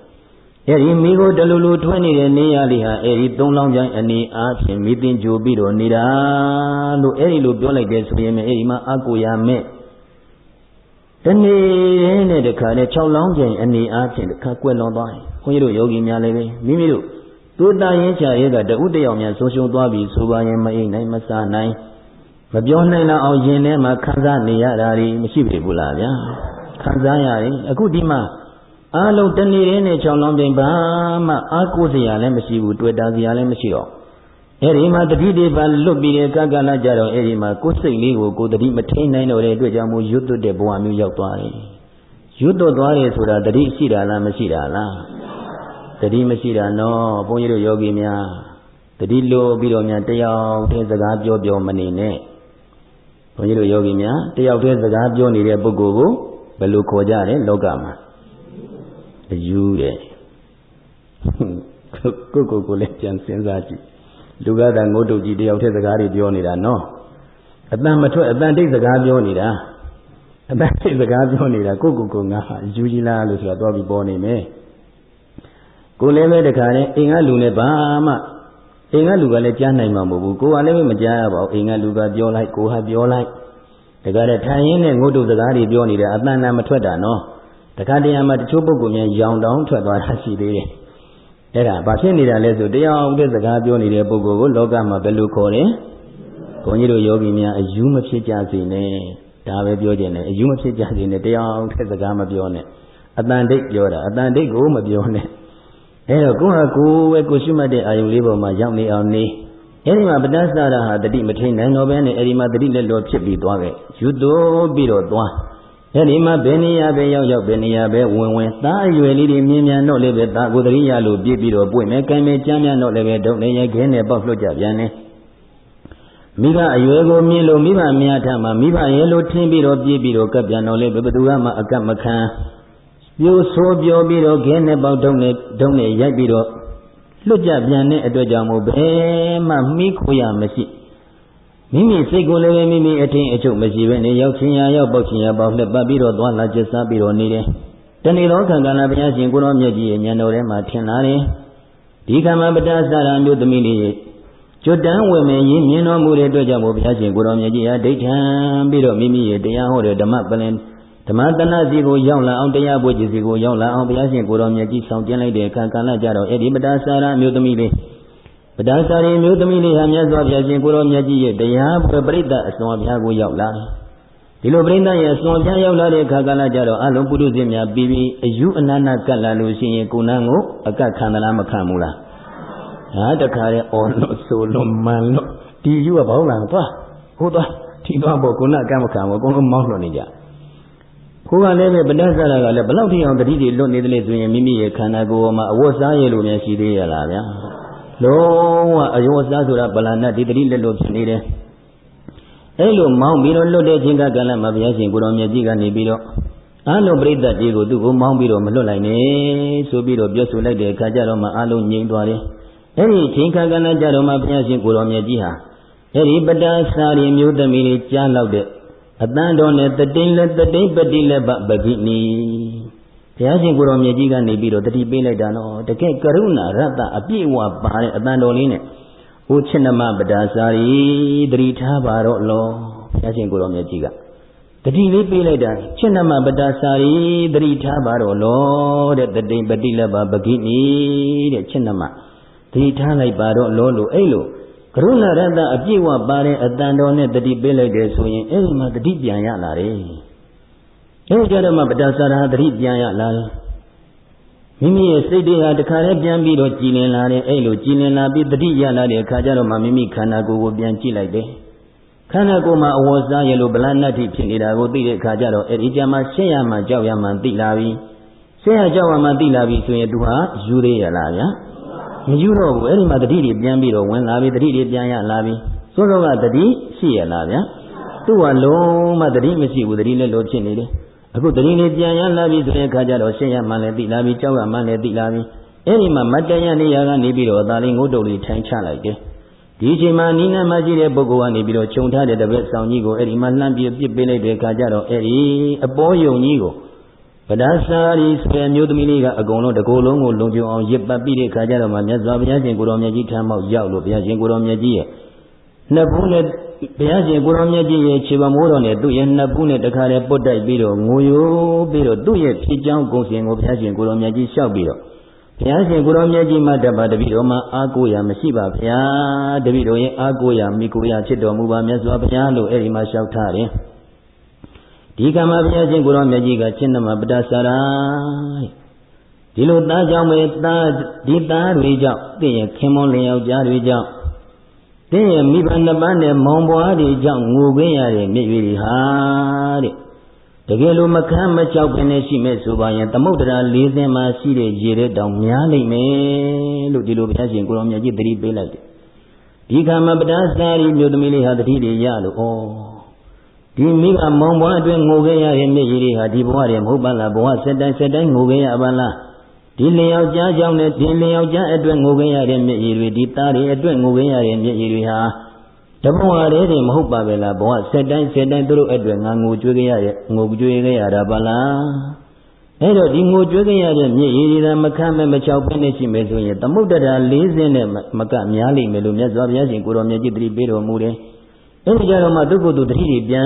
အဲဒီမိခိုးတလူလူထွက်နေတဲ့နေရာလေးဟာအဲဒီသုံးလောင်းချိုင်းအနေအားဖြင့်မိသင်ကြိုပြီးတော့နေတာလို့အဲဒီလိုပြောလိုက်တဲ့ဆိုရင်အဲဒီမှာအကိုရမဲ့တနေ့နဲ့တခါနဲ့6လောင်းကျင်အနေအားဖြင့်တခါကွက်လွန်သွားတယ်။ခွန်ကြီးတို့ယောဂီများလည်းပဲမိမိတို့သူတာရင်ချရဲကတဦးတယောက်များဆုံးရှုံးသွားပြီဆိုပါရင်မအိမ်နိုင်မစားနိုင်မပြောနိုင်တော့အောင်ရင်ထဲမှာခံစားနေရတာတွေမရှိပြီဘူးလားဗျာ။ခံစားရတယ်အခုဒီမှာအားလုံးတနေ့နဲ့6လောင်းကျင်ဘာမှအားကိုးစရာလည်းမရှိဘူးတွေ့တာစရာလည်းမရှိတော့အဲဒီမှာတတိတွေပါလွတ်ပြီးတဲ့ကလာကြတော့အဲဒီမှာကိုယ်စိတ်လေးကိုကိုယ်တတိမထိန်နိုင်တော့တဲ့အတွက်ကြောင့်မို့ရွတ်သွတ်တဲ့ဘဝမျိုးရောက်သွားတယ်။ရွတ်သွတ်သွားတယ်ဆိုတာတတိရှိတာလားမရှိတာလား။တတိမရှိတာနော်ဘုန်းကြီးတို့ယောဂီများတတိလို့ပြီးတော့များတယောက်တည်းစကားပြောမနေနဲ့။ဘုန်းကြီးတို့ယောဂီများတယောက်တည်းစကားပြောနေတဲ့ပုဂ္ဂိုလ်ကိုဘယ်လိုခေါ်ကြလဲလောကမှာအယူတဲ့။ကိုလည်းပြန်စဉ်းစားကြည့်လူကသာငိုးတုတ်ကြီးတယောက်တည်းစကားတွေပြောနေတာနော်အတန်မထွက်အတန်တိတ်စကားပြောနေတာအတန်တိတ်စကားပြောနေတာကိုငါဟာယူကြီးလားလို့ဆိုတာတော့ပြီးပေါ်နေမယ်ကိုလည်းပဲတခါနဲ့အိမ်ကလူနဲ့ဘာမှအိမ်ကလူကလည်းကြားနိုင်မှာမဟုတ်ဘူးကိုကလည်းမကြားရပါဘူးအိမ်ကလူကပြောလိုက်ကိုဟာပြောလိုက်တခါနဲ့ထိုင်ရင်းနဲ့ငိုးတုတ်စကားတွေပြောနေတာအတန်မထွက်တာနော်တခါတည်းမှာတချို့ပုဂ္ဂိုလ်များရောင်တောင်ထွက်သွားတာရှိသေးတယ်အဲ့ဒါဘာဖြစ်နေတာလဲဆိုတရားအောင်တဲ့စကားပြောနေတဲ့ပုဂ္ဂိုလ်ကိုလောကမှာဘယ်လိုခေါ်လဲ။ဘုန်းကြီးတို့ယောဂီများအယူမဖြစ်ကြစေနဲ့ဒါပဲပြောခြင်းနဲ့အယူမဖြစ်ကြစေနဲ့တရားအောင်တဲ့စကားမပြောနဲ့အတန်တိတ်ပြောတာအတန်တိတ်ကိုမပြောနဲ့အဲ့တော့ကိုယ့်ဟာကိုယ်ပဲကိုရှိမှတ်တဲ့အာယုလေးပေါ်မှာရောက်နေအောင်နေအဲ့ဒီမှာပဋ္ဌာစရဟာတတိမထိန်နိုင်တော့ဘဲနဲ့အဲ့ဒီမှာတတိလက်လောဖြစ်ပြီးသွားခဲ့ယူသွပြီးတော့သွားအဲ့ဒီမှာဘယ်နေရာပဲရောက်ဘယ်နေရာပဲဝင်သားအရွယ်လေးတွေမြင်မြန်တော့လည်းပဲသားကိုယ်တရိယာလို့ပြည့်ပြီးတော့ပွင့်မယ်ကံမယ်ကြမ်းမြန်တော့လည်းပဲဒုံနေရဲခင်းနဲ့ပေါက်လွှတ်ကြပြန်တယ်မိဘအရွယ်ကိုမြင်လို့မိဘများထမှာမိဘရဲ့လို့ထင်းပြီးတော့ပြည့်ပြီးတော့ကပ်ပြန်တော့လည်းဘယ်သူမှအကပ်မခံပြိုးဆိုးပြောပြီးတော့ခင်းနဲ့ပေါက်ဒုံနဲ့ရိုက်ပြီးတော့လွတ်ကြပြန်တဲ့အတွက်ကြောင့်မို့ဘယ်မှမိခိုရမရှိမိမိစိတ်ကိုလည်းမိမိအထင်အချုပ်မရှိဘဲနဲ့ရောက်ချင်းရရောက်ပေါက်ချင်းရပေါက်လက်ပတ်ပြီးတော့သွားလာကျစားပြီးတော့နေတယ် တဏီလောကကလာဘုရားရှင်ကိုရောမြတ်ကြီးရဲ့ဉာဏ်တော်ထဲမှာထင်လာတယ်ဒီကမ္မပတ္တသရမျိုးသမီးလေးရဲ့ကျွတ်တန်းဝင်မယ်ရင်းမြင်တော်မူတဲ့အတွက်ကြောင့်ဘုရားရှင်ကိုရောမြတ်ကြီးဟာဒိဋ္ဌံပြီးတော့မိမိရဲ့တရားဟောတဲ့ဓမ္မပလင်ဓမ္မတဏစီကိုရောက်လာအောင်တရားပွေကြီးစီကိုရောက်လာအောင်ဘုရားရှင်ကိုရောမြတ်ကြီးဆောင်တင်လိုက်တဲ့အခါကာလကြတော့အဲ့ဒီပတ္တသရမျိုးသမီးလေးပတ္တသရမျိုးသမီးလေးဟာမြတ်စွာဘုရားရှင်ကိုရောမြတ်ကြီးရဲ့တရားပရိသတ်အစွန်ဘုရားကိုရောက်လာဒီလိုပရိသတ်ရဲ့အစွန်ဘုရားရောက်လာတဲ့အခါကာလကြတော့အလုံးပုထုဇဉ်များပြီးပြီးအယူအနန္တကတ်လာလို့ရှိရင်ကိုယ်နှံကိုအကတ်ခံသလားမခံဘူးလားဟာတခါရဲအော်လို့ဆိုလို့မှန်လို့ဒီယူကဘောင်းလာသွားဟိုသွားဒီသွားဖို့ကိုယ်နှံအကတ်မခံဘူးအကုန်လုံးမောင်းလွှတ်နေကြကိုယ်ကလည်းပဲပဋ္ဌာန်းကလည်းဘယ်လောက်ထိအောင်တတိတွေလွတ်နေတယ်လေဆိုရင်မိမိရဲ့ခန္ဓာကိုယ်မှာအဝတ်စားရလို့များရှိသေးရလားဗျာလုံးဝအယောစားဆိုတာဗလာဏဒီတတိလက်လို့ဖြစ်နေတယ်အဲ့လိုမောင်းပြီးတော့လွတ်တဲ့ခြင်းကကလည်းမဘုရားရှင်ကိုတော်မြတ်ကြီးကနေပြီးတော့အလုံးပရိသတ်ကြီးကိုသူ့ကိုမောင်းပြီးတော့မလွတ်လိုက်နဲ့ဆိုပြီးတော့ပြောဆိုလိုက်တဲ့အခါကျတော့မှအလုံးငြိမ်သွားတယ်အဲ့ဒီခြင်းကကလည်းကြတော့မှဘုရားရှင်ကိုတော်မြတ်ကြီးဟာအဲ့ဒီပတ္တစာရီမျိုးသမီးလေးကြားလောက်တဲ့အတန်တော်နဲ့တတိလက်တတိပတိလက်ပပဂိနီဘုရားရှင်ကိုတော်မြတ်ကြီးကနေပြီးတော့တတိပေးလိုက်တာနော်တကယ်ကရုဏာရတ္တအပြည့်အဝပါတဲ့အတန်တော်လေးနဲ့ဩချစ်နမပဒါစာရီတတိထားပါတော့လောဘုရားရှင်ကိုတော်မြတ်ကြီးကတတိလေးပေးလိုက်တာချစ်နမပဒါစာရီတတိထားပါတော့လောတဲ့တတိပတိလက်ပပဂိနီတဲ့ချစ်နမတတိထားလိုက်ပါတော့လောလို့အဲ့လိုကရုဏာရတ္တအပြည့်ဝပါတဲ့အတန်တော်နဲ့တတိပေးလိုက်တယ်ဆိုရင်အဲ့ဒီမှာတတိပြန်ရလာတယ်အဲ့ကြတော့မှပတ္တစာရတတိပြန်ရလာတယ်မိမိရဲ့စိတ်တွေဟာတခါတည်းပြန်ပြီးတော့ကြည်လင်လာတယ်အဲ့လိုကြည်လင်လာပြီးတတိရလာတဲ့အခါကျတော့မှမိမိခန္ဓာကိုယ်ကိုပြန်ကြည့်လိုက်တယ်ခန္ဓာကိုယ်မှာအဝတ်စားရလို့ဗလဏတ်တိဖြစ်နေတာကိုသိတဲ့အခါကျတော့အဲ့ဒီကြမှာရှင်းရမှကြောက်ရမှသိလာပြီရှင်းရကြောက်ရမှသိလာပြီဆိုရင်သူဟာယူသေးရလားဗျာမယူတော့ဘူးအဲ့ဒီမှာတတိတွေပြန်ပြီးတော့ဝင်လာပြီတတိတွေပြန်ရလာပြီသို့တော့ကတတိရှိရလားဗျာသူ့ဟာလုံးဝတတိမရှိဘူးတတိလည်းလို့ဖြစ်နေတယ်အခုတတိလေးပြန်ရလာပြီဆိုတဲ့အခါကျတော့ရှင်းရမှလည်းသိလာပြီကြောက်ရမှလည်းသိလာပြီအဲ့ဒီမှာမတ္တယနေရာကနေပြီးတော့အသာလေးငုတ်တုတ်လေးထိုင်ချလိုက်တယ်ဒီအချိန်မှာနိနာမရှိတဲ့ပုဂ္ဂိုလ်ကနေပြီးတော့ခြုံထားတဲ့တပည့်ဆောင်ကြီးကိုအဲ့ဒီမှာလှမ်းပြပစ်ပေးလိုက်တဲ့အခါကျတော့အဲ့ဒီအပေါ်ယုံကြီးကိုပဒါစာရီဆိုတဲ့မျိုးသမီးလေးကအကုန်လုံးတကိုယ်လုံးကိုလုံခြုံအောင်ရစ်ပတ်ပြီးတဲ့အခါကျတော့မှမြတ်စွာဘုရားရှင်ကိုတော်မြတ်ကြီးထမ်းမောက်ရောက်လို့ဘုရားရှင်ကိုတော်မြတ်ကြီးရဲ့နှစ်ဖူးနဲ့ဘုရားရှင်ကိုတော်မြတ်ကြီးရဲ့ခြေပမိုးတော်နဲ့သူ့ရဲ့နှစ်ဖူးနဲ့တခါတည်းပုတ်တိုက်ပြီးတော့ငိုယိုပြီးတော့သူ့ရဲ့ဖြစ်ကြောင်းဂုဏ်ရှင်ကိုဘုရားရှင်ကိုတော်မြတ်ကြီးလျှောက်ပြီးတော့ဘုရားရှင်ကိုတော်မြတ်ကြီးမှတပါတပိတော်မှာအားကိုးရမရှိပါဗျာတပိတော်ရဲ့အားကိုးရမိကိုရဖြစ်တော်မူပါမြတ်စွာဘုရားလို့အဲ့ဒီမှာလျှောက်ထားတယ်ဒီကမှာဘုရားရှင်ကိုတော်မြတ်ကြီးကရှင်းနမပတ္တစာရာဒီလိုသားကြောင့်ပဲသားဒီသားတွေကြောင့်တင့်ရဲ့ခင်မွန်းလင်ယောက်ျားတွေကြောင့်တင့်ရဲ့မိဘနှစ်ပါးနဲ့မောင်ပွားတွေကြောင့်ငိုခွင့်ရတဲ့မြစ်ရွေတွေဟာတဲ့တကယ်လို့မခမ်းမကြောက်ပဲနဲ့ရှိမဲ့ဆိုပါရင်သမုဒ္ဒရာ၄ဆင်းမှာရှိတဲ့ရေတဲ့တောင်များလိမ့်မယ်လို့ဒီလိုဘုရားရှင်ကိုတော်မြတ်ကြီးသတိပေးလိုက်တယ်ဒီကမှာပတ္တစာရီမြို့သမီးလေးဟာသတိတွေရလို့ဒီမိဘမောင်ဘွားအတွင်းငိုခဲ့ရတဲ့မြစ်ရည်တွေဟာဒီဘဝတွေမဟုတ်ပါလားဘဝဆက်တိုင်းငိုခဲ့ရပါလားဒီလျောက်ကြားကြောင့်နဲ့ဒီလျောက်ကြားအတွက်ငိုခဲ့ရတဲ့မြစ်ရည်တွေဒီသားတွေအတွက်ငိုခဲ့ရတဲ့မြစ်ရည်တွေဟာတဘဝတည်းတွေမဟုတ်ပါပဲလားဘဝဆက်တိုင်းသူတို့အတွက်ငါငိုကြွေးခဲ့ရတဲ့ငိုကြွေးခဲ့ရတာပါလားအဲ့တော့ဒီငိုကြွေးခဲ့ရတဲ့မြစ်ရည်တွေကမခမ်းမချောက်ဖက်နေရှိမယ်ဆိုရင်သမုဒ္ဒရာ၄ဆင်းနဲ့မကများလိမ့်မယ်လို့မြတ်စွာဘုရားရှင်ကိုတော်မြတ်ကြီးသတိပေးတော်မူတယ်အဲ့ဒီကြတော့မှသူ့ကိုယ်သူတတိတွေပြန်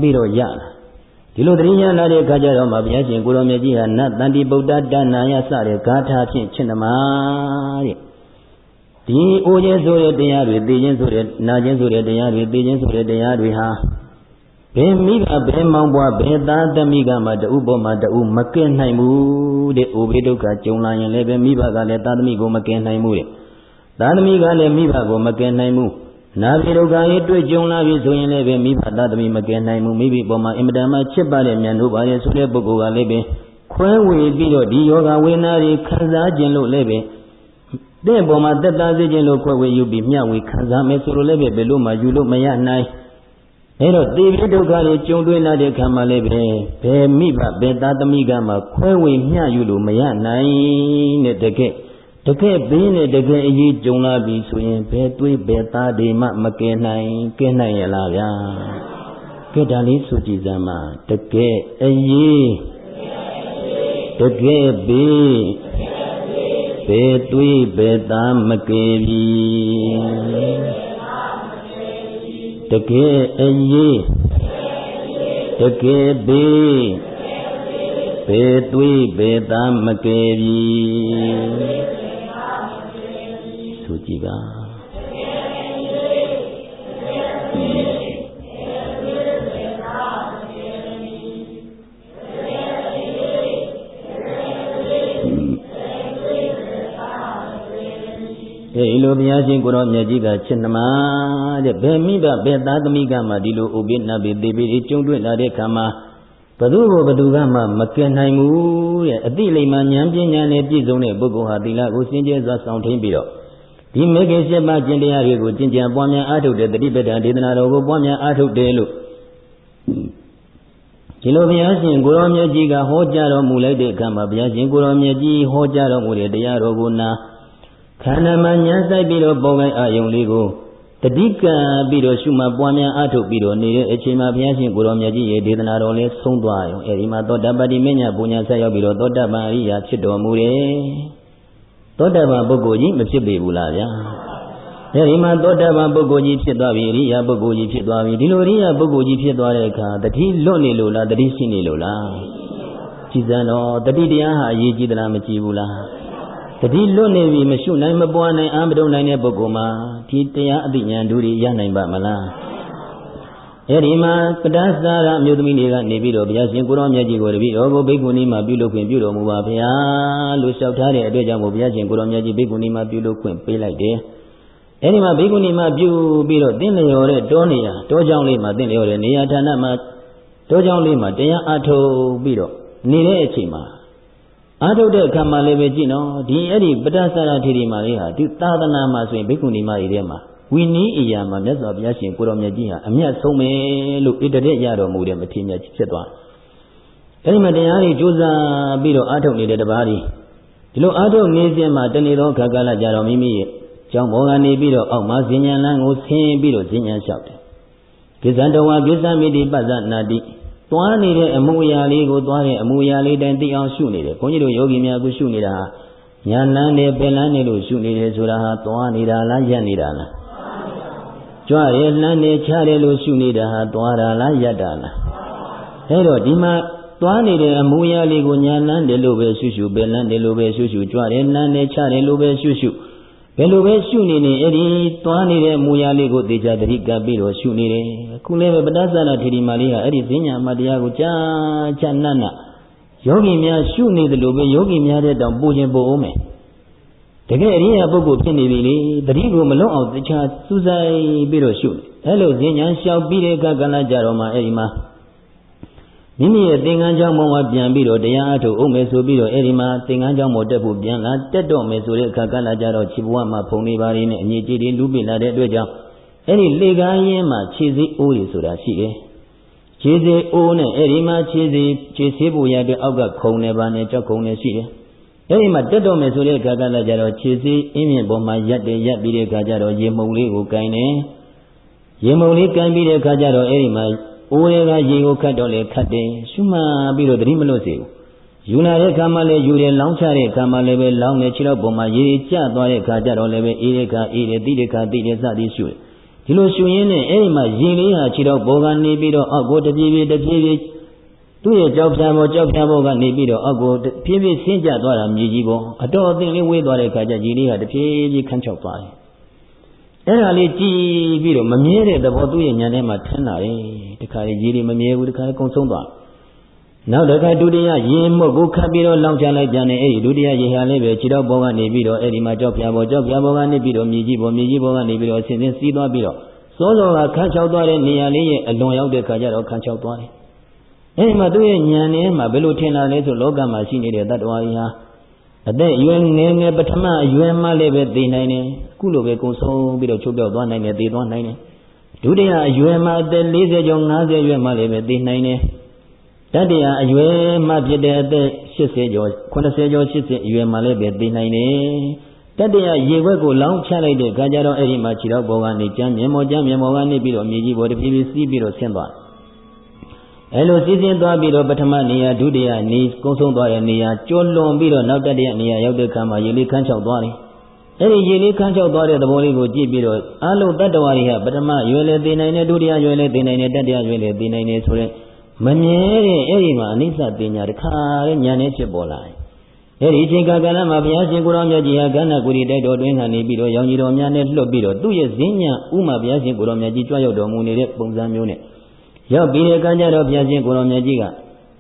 ပြီးတော့ရလာဒီလိုတတိယလာတဲ့အခါကျတော့မှဘုရားရှင်ကိုတော်မြတ်ကြီးဟာနတ်တန်တိဗုဒ္ဓတဏ္ဍာယစတဲ့ဂါထာဖြင့်ရှင်းနမှာတဲ့ဒီအိုခြင်းဆိုတဲ့တရားတွေသိခြင်းဆိုတဲ့နာခြင်းဆိုတဲ့တရားတွေသိခြင်းဆိုတဲ့တရားတွေဟာဘယ်မိဘဘယ်မောင်ဘွားဘယ်သားသမီးကမှတဥပေါ်မှာတဥမကဲနိုင်ဘူးတဲ့အိုဘေးဒုက္ခကြုံလာရင်လည်းပဲမိဘကလည်းသားသမီးကိုမကဲနိုင်ဘူးတဲ့သားသမီးကလည်းမိဘကိုမကဲနိုင်ဘူးနာပြည်ဒုက္ခရေးတွေ့ကြုံလာပြီဆိုရင်လည်းပဲမိဘသားသမီးမကဲနိုင်ဘူးမိဘပေါ်မှာအင်မတန်မှချစ်ပါတဲ့မြန်တို့ပါရဲ့ဆိုတဲ့ပုဂ္ဂိုလ်ကလည်းပဲခွဲဝေပြီးတော့ဒီယောဂဝေဒနာတွေခံစားခြင်းလို့လည်းပဲတဲ့ပေါ်မှာသက်သာစေခြင်းလို့ခွဲဝေယူပြီးမျှဝေခံစားမယ်ဆိုလို့လည်းပဲဘယ်လို့မှယူလို့မရနိုင်အဲတော့သေပြီးဒုက္ခတွေကြုံတွေ့လာတဲ့ခံမှလည်းပဲဘယ်မိဘဘယ်သားသမီးကမှခွဲဝေမျှယူလို့မရနိုင်တဲ့တကယ်ဘေးနဲ့တကယ်အရေးကြုံလာပြီဆိုရင်ဘယ်တွေးဘယ်သားတွေမှမကဲနိုင်ရလားဗျာကဲဒါလေးဆိုကြည်စမ်းပါတကယ်အရေး တကယ်ဘေးဘယ်သွေးဘယ်သားမကယ်ပြီတကယ်အရေးတကယ်ဘေးဘယ်သွေးဘယ်သားမကယ်ပြီဆိုကြည့်ပါဒီလိုဘုရားရှင်ကိုရောမြတ်ကြီးကချက်နှမတဲ့ဘယ်မိဘဘယ်သားသမီးကမှဒီလိုဥပိ္ပနပိသေပိကျုံတွေ့လာတဲ့ခါမှာဘသူ့ကိုဘသူကမှမကယ်နိုင်ဘူးတဲ့အတိလိမ္မာဉာဏ်ပညာနဲ့ပြည့်စုံတဲ့ပုဂ္ဂိုလ်ဟာသီလကိုစင်ကြယ်စွာဆောင်ထိန်ပြီးတော့ဒီမေခင်7ပါးကျင့်တရားတွေကိုကျင့်ကြံပွားများအားထုတ်တဲ့တတိပဋ္ဌာန်ဒေသနာတော်ကိုပွားများအားထုတ်တယ်လို့ဒီလိုဘုရားရှင်ကိုရောမြတ်ကြီးကဟောကြားတော်မူလိုက်တဲ့အခါမှာဘုရားရှင်ကိုရောမြတ်ကြီးဟောကြားတော်မူတဲ့တရားတော်ကိုနာခန္ဓာမှာဉာဏ်စိုက်ပြီးတော့ပေါ်ကိုင်းအာယုံလေးကိုတတိကံပြီးတော့ရှုမှတ်ပွားများအားထုတ်ပြီးတော့နေတဲ့အချိန်မှာဘုရားရှင်ကိုရောမြတ်ကြီးရဲ့ဒေသနာတော်လေးဆုံးသွားရောအဲဒီမှာသောတာပတိမညပူညာဆက်ရောက်ပြီးတော့သောတာပန်အရိယာဖြစ်တော်မူတယ်သောတာပန်ပုဂ္ဂိုလ်ကြီးမဖြစ်ပေဘူးလားဗျာအဲဒီမှာသောတာပန်ပုဂ္ဂိုလ်ကြီးဖြစ်သွားပြီအရိယာပုဂ္ဂိုလ်ကြီးဖြစ်သွားပြီဒီလိုအရိယာပုဂ္ဂိုလ်ကြီးဖြစ်သွားတဲ့အခါတတိလွတ်နေလို့လားတတိရှိနေလို့လားကြည်စံတော်တတိတရားဟာအရေးကြီးသလားမကြည်ဘူးလားတတိလွတ်နေပြီမရှုနိုင်မပွားနိုင်အာမတုံနိုင်တဲ့ပုဂ္ဂိုလ်မှာဒီတရားအသိဉာဏ်တို့ရနိုင်ပါမလားအဲဒီမှာပတ္တစာရအမျိုးသမီးတွေကနေပြီးတော့ဘုရားရှင်ကိုရောမြတ်ကြီးကိုတပည့်တော်ကိုဘိက္ခုနီမှာပြုလုပ်ခွင့်ပြုတော်မူပါဗျာလို့လျှောက်ထားတဲ့အတွက်ကြောင့်ဘုရားရှင်ကိုရောမြတ်ကြီးဘိက္ခုနီမှာပြုလုပ်ခွင့်ပေးလိုက်တယ်အဲဒီမှာဘိက္ခုနီမှာပြုပြီးတော့သင်လျော်တဲ့တောနေရာတောကျောင်းလေးမှာသင်လျော်တဲ့နေရာဌာနမှာတောကျောင်းလေးမှာတရားအားထုတ်ပြီးတော့နေတဲ့အချိန်မှာအားထုတ်တဲ့အခါမှာလည်းပဲကြည့်နော်ဒီအဲ့ဒီပတ္တဆရာထေရီမာလေးဟာဒီသာသနာမှာဆိုရင်ဘိက္ခုနီမကြီးထဲမှာဝိနည်းအရာမှာမြတ်စွာဘုရားရှင်ကိုရောမြတ်ကြီးဟာအမြတ်ဆုံးပဲလို့ဣတရက်ရတော်မူတဲ့မထေရမြတ်ကြီးဖြစ်သွားအဲ့ဒီမှာတရားကြီးကြိုးစားပြီးတော့အားထုတ်နေတဲ့တပါးကြီးဒီလိုအားထုတ်နေစဉ်မှာတနေ့သောခါကာလကြတော့မိမိရဲ့ကျောင်းဘောကနေပြီးတော့အောက်မှာဇင်ညာလန်းကိုဆင်းပြီးတော့ဇင်ညာလျှောက်တယ်ကိစ္စတော်ဝါကိစ္စမိတိပဇ္ဇနာတိသွားနေတဲ့အမှုအရာလေးကိုသွားတဲ့အမှုအရာလေးတိုင်းသိအောင်ရှုနေတယ်။ဘုန်းကြီးတို့ယောဂီများကရှုနေတာညာလန်းနဲ့ပင်လန်းနေလို့ရှုနေတယ်ဆိုတာဟာသွားနေတာလားရပ်နေတာလား။ကြွရဲလန်းနေချတယ်လို့ရှုနေတာဟာသွားတာလားရပ်တာလား။အဲတော့ဒီမှာသွားနေတဲ့အမှုအရာလေးကိုညာလန်းတယ်လို့ပဲရှုရှုပင်လန်းတယ်လို့ပဲရှုရှုကြွရဲလန်းနေချတယ်လို့ပဲရှုရှုဘယ်လိုပဲရှုနေနေအဲ့ဒီသွားနေတဲ့မူရလေးကိုသေချာတတိကပ်ပြီးတော့ရှုနေတယ်ခုလည်းပဲပတ္တသနာထေရီမာလေးဟာအဲ့ဒီဈဉ္ညာမတရားကိုကြာကြာနတ်နတ်ယောဂီများရှုနေတယ်လို့ပဲယောဂီများတဲ့တောင်ပူခြင်းပူအောင်မယ်တကယ်အရိယာပုဂ္ဂိုလ်ဖြစ်နေပြီလေတတိကိုမလွတ်အောင်တခြားစူးစိုက်ပြီးတော့ရှုနေအဲ့လိုဈဉ္ညာလျှောက်ပြီးတဲ့အခါကလည်းကြတော့မှအဲ့ဒီမှာမိမိရဲ့သင်္ကန်းကျောင်းပေါ်မှာပြန်ပြီးတော့တရားအထုတ်အောင်မယ်ဆိုပြီးတော့အဲ့ဒီမှာသင်္ကန်းကျောင်းပေါ်တက်ဖို့ပြန်လာတက်တော့မယ်ဆိုတဲ့အခါကလည်းကြတော့ခြေဘဝမှာဖုံနေပါရင်းနဲ့အငြိကြီးတွေလူပိလာတဲ့အတွက်ကြောင့်အဲ့ဒီလေကားရင်းမှာခြေစည်းအိုးတွေဆိုတာရှိတယ်ခြေစည်းအိုးနဲ့အဲ့ဒီမှာခြေစည်းဖို့ရတဲ့အောက်ကခုံနေပါနဲ့ကြောက်ခုံနေရှိတယ်အဲ့ဒီမှာတက်တော့မယ်ဆိုတဲ့အခါကလည်းကြတော့ခြေစည်းအင်းမြင့်ပေါ်မှာရက်တယ်ရက်ပြီးတဲ့အခါကျတော့ရေမှုန်လေးကိုကင်တယ်ရေမှုန်လေးကင်ပြီးတဲ့အခါကျတော့အဲ့ဒီမှာအိုးတွေကရေကိုခတ်တော့လေခတ်တယ်ရှုမှတ်ပြီးတော့သတိမလွတ်စေဘူးယူလာတဲ့ခါမှလည်းယူတယ်လောင်းချတဲ့ခါမှလည်းပဲလောင်းတယ်ခြေတော့ပုံမှာရေကျသွားတဲ့ခါကျတော့လည်းပဲအေးတဲ့ခါအေးတယ်တိတဲ့ခါတိတယ်စသည်ရှုတယ်ဒီလိုရှုရင်းနဲ့အဲ့ဒီမှာရေလေးဟာခြေတော့ပေါ်ကနေပြီးတော့အောက်ကိုတပြေးပြေးသူ့ရဲ့ကြောက်ဖြာပေါ်ကနေပြီးတော့အောက်ကိုဖြည်းဖြည်းဆင်းကျသွားတာမြေကြီးပေါ်အတော်အသင့်လေးဝေးသွားတဲ့ခါကျရေလေးဟာတဖြည်းဖြည်းခန်းချောက်သွားတယ်အဲ့ဒါလေးကြည့်ပြီးတော့မမြဲတဲ့သဘောသူ့ရဲ့ဉာဏ်ထဲမှာထင်လာတယ်တခါလေရေတွေမမြဲဘူးတခါလေကုံဆုံးသွားနောက်တစ်ခါဒုတိယရေမှုတ်ကိုခတ်ပြီးတော့လောင်ချလိုက်ပြန်တယ်အဲ့ဒီဒုတိယရေဟာလေးပဲခြေတော့ပေါ်ကနေပြီးတော့အဲ့ဒီမှာကြောက်ပြာပေါ်ကနေပြီးတော့မြေကြီးပေါ်ကနေပြီးတော့ဆင်းစီးသွားပြီးတော့စောစောကခန်းချောက်သွားတဲ့နေရာလေးရဲ့အလွန်ရောက်တဲ့ခါကျတော့ခန်းချောက်သွားတယ်အဲ့ဒီမှာသူ့ရဲ့ဉာဏ်ထဲမှာဘယ်လိုထင်လာလဲဆိုလောကမှာရှိနေတဲ့တ attva ကြီးဟာအသက်အရွယ်ငယ်ပထမအရွယ်မှလည်းပဲသိနိုင်တယ်အခုလိုပဲကုံဆုံးပြီးတော့ချုပ်ပြောက်သွားနိုင်တယ်သိသွားနိုင်တယ်ဒုတိယအရွယ်မှအသက်40ကျော်50ရွယ်မှလည်းပဲသိနိုင်တယ်တတိယအရွယ်မှဖြစ်တဲ့အသက်80ကျော်80ကျော်80အရွယ်မှလည်းပဲသိနိုင်တယ်တတိယရေခွက်ကိုလောင်းချလိုက်တဲ့အခါကျတော့အဲ့ဒီမှာခြေတော်ပေါ်ကနေကြမ်းမြေမောကနေပြီးတော့မြေကြီးပေါ်တဖြည်းဖြည်းစီးပြီးတော့ဆင်းသွား အဲလိုစီစဉ်သွားပြီးတော့ပထမနေရာဒုတိယနေကုန်းဆုံးသွားတဲ့နေရာကျော်လွန်ပြီးတော့နောက်တတိယနေရာရောက်တဲ့အခါမှာရေလေးခန်းချောက်သွားတယ်အဲဒီရေလေးခန်းချောက်သွားတဲ့သဘောလေးကိုကြည့်ပြီးတော့အလုံးတတ္တဝါတွေဟာပထမရွယ်လေသိနိုင်တယ်ဒုတိယရွယ်လေသိနိုင်တယ်တတိယရွယ်လေသိနိုင်တယ်ဆိုတဲ့မမြဲတဲ့အဲဒီမှာအနိစ္စပညာတစ်ခါတဲ့ဉာဏ်နဲ့ဖြစ်ပေါ်လာတယ်အဲဒီအချိန်ကာလမှာဘုရားရှင်ကိုရောမြတ်ကြီးဟာကဏ္ဍကုရီတိုက်တော်တွင်ကနေပြီးတော့ရောင်ကြီးတော်များနဲ့လွတ်ပြီးတော့သူ့ရဲ့ဇင်းညာဥမာဘုရားရှင်ကိုရောမြတ်ကြီးကြွရောက်တော်မူနေတဲ့ပုံစံမျိုးနဲ့ရောက်ပြီးတဲ့အခါကျတော့ဘုရားရှင်ကိုရောမြတ်ကြီးက